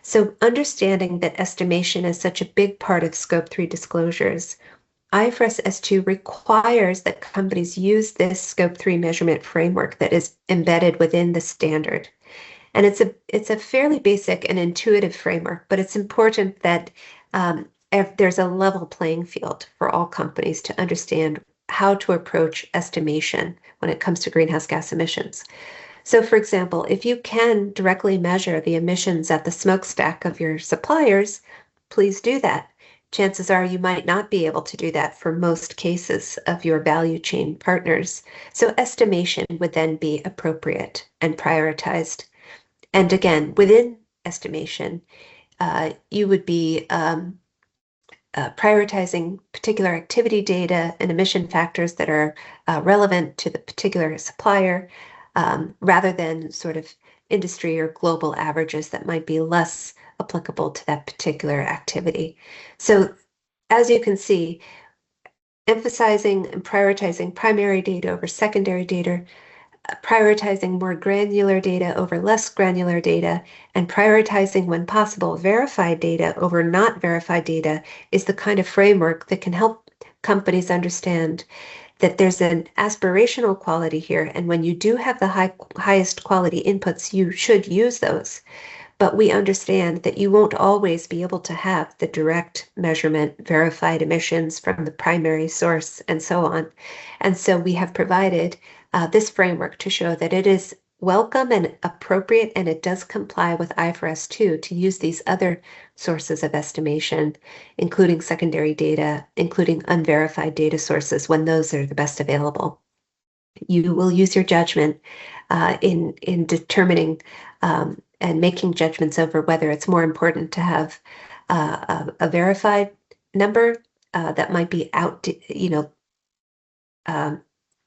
So understanding that estimation is such a big part of Scope 3 disclosures, IFRS S2 requires that companies use this Scope 3 measurement framework that is embedded within the standard. And it's a fairly basic and intuitive framework, but it's important that there's a level playing field for all companies to understand how to approach estimation when it comes to greenhouse gas emissions. So, for example, if you can directly measure the emissions at the smokestack of your suppliers, please do that. Chances are you might not be able to do that for most cases of your value chain partners. So estimation would then be appropriate and prioritized. And again, within estimation, you would be prioritizing particular activity data and emission factors that are relevant to the particular supplier, rather than sort of industry or global averages that might be less applicable to that particular activity. So as you can see, emphasizing and prioritizing primary data over secondary data, prioritizing more granular data over less granular data, and prioritizing, when possible, verified data over not verified data is the kind of framework that can help companies understand that there's an aspirational quality here, and when you do have the highest quality inputs, you should use those. But we understand that you won't always be able to have the direct measurement, verified emissions from the primary source, and so on. And so we have provided this framework to show that it is welcome and appropriate, and it does comply with IFRS 2 to use these other sources of estimation, including secondary data, including unverified data sources when those are the best available. You will use your judgment in determining and making judgments over whether it's more important to have a verified number that might be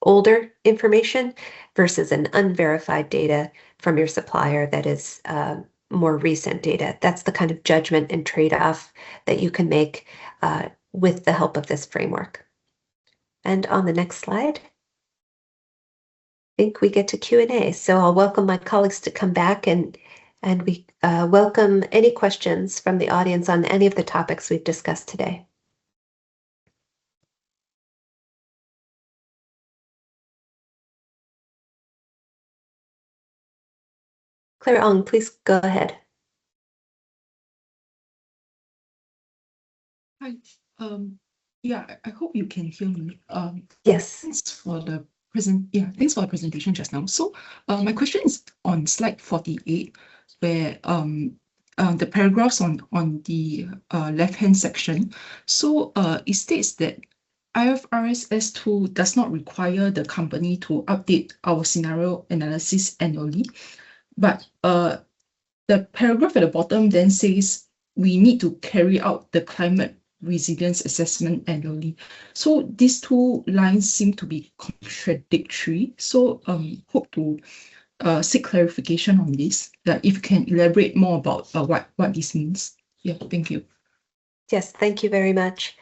older information versus an unverified data from your supplier that is more recent data. That's the kind of judgment and trade-off that you can make with the help of this framework. And on the next slide, I think we get to Q&A. So I'll welcome my colleagues to come back, and we welcome any questions from the audience on any of the topics we've discussed today. Claire Ong, please go ahead. Hi. Yeah, I hope you can hear me. Yes. Thanks for the presentation just now. So, my question is on slide 48, where the paragraphs on the left-hand section. So, it states that IFRS S2 does not require the company to update our scenario analysis annually, but the paragraph at the bottom then says we need to carry out the climate resilience assessment annually. So these two lines seem to be contradictory. So hope to seek clarification on this. If you can elaborate more about what this means. Yeah, thank you. Yes, thank you very much.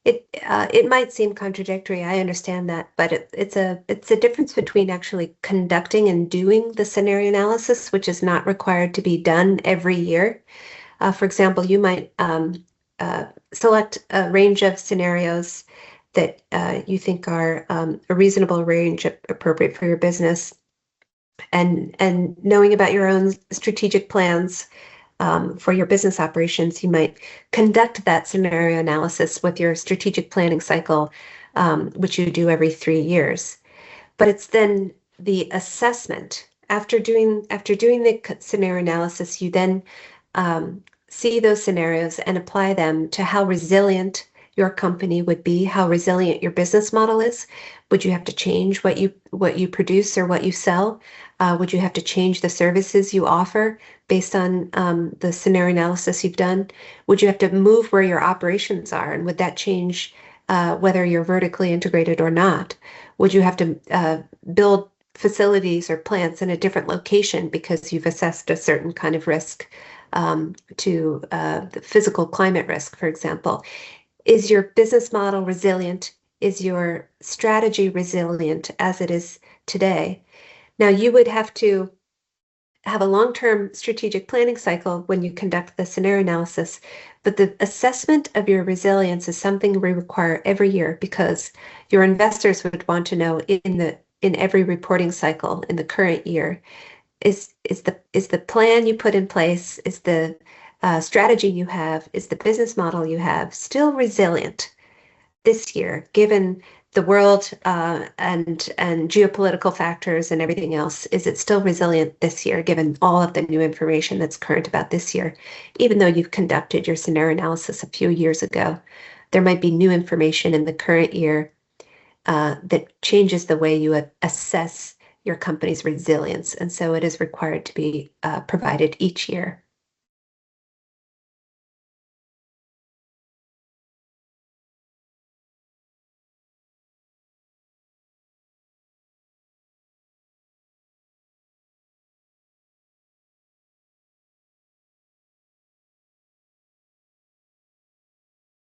It might seem contradictory, I understand that, but it's a difference between actually conducting and doing the scenario analysis, which is not required to be done every year. For example, you might select a range of scenarios that you think are a reasonable range appropriate for your business, and knowing about your own strategic plans for your business operations, you might conduct that scenario analysis with your strategic planning cycle, which you do every 3 years. But it's then the assessment after doing the scenario analysis, you then see those scenarios and apply them to how resilient your company would be, how resilient your business model is. Would you have to change what you produce or what you sell? Would you have to change the services you offer based on the scenario analysis you've done? Would you have to move where your operations are, and would that change whether you're vertically integrated or not? Would you have to build facilities or plants in a different location because you've assessed a certain kind of risk to the physical climate risk, for example? Is your business model resilient? Is your strategy resilient as it is today? Now, you would have to have a long-term strategic planning cycle when you conduct the scenario analysis, but the assessment of your resilience is something we require every year because your investors would want to know in every reporting cycle in the current year, is the plan you put in place, is the strategy you have, is the business model you have still resilient this year, given the world and geopolitical factors and everything else? Is it still resilient this year, given all of the new information that's current about this year? Even though you've conducted your scenario analysis a few years ago, there might be new information in the current year that changes the way you assess your company's resilience. And so it is required to be provided each year.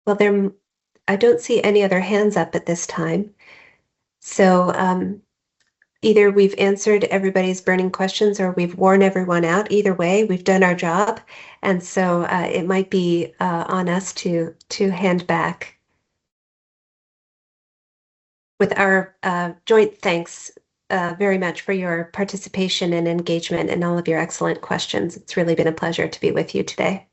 Well, I don't see any other hands up at this time. So either we've answered everybody's burning questions or we've worn everyone out. Either way, we've done our job. And so it might be on us to hand back with our joint thanks very much for your participation and engagement and all of your excellent questions. It's really been a pleasure to be with you today.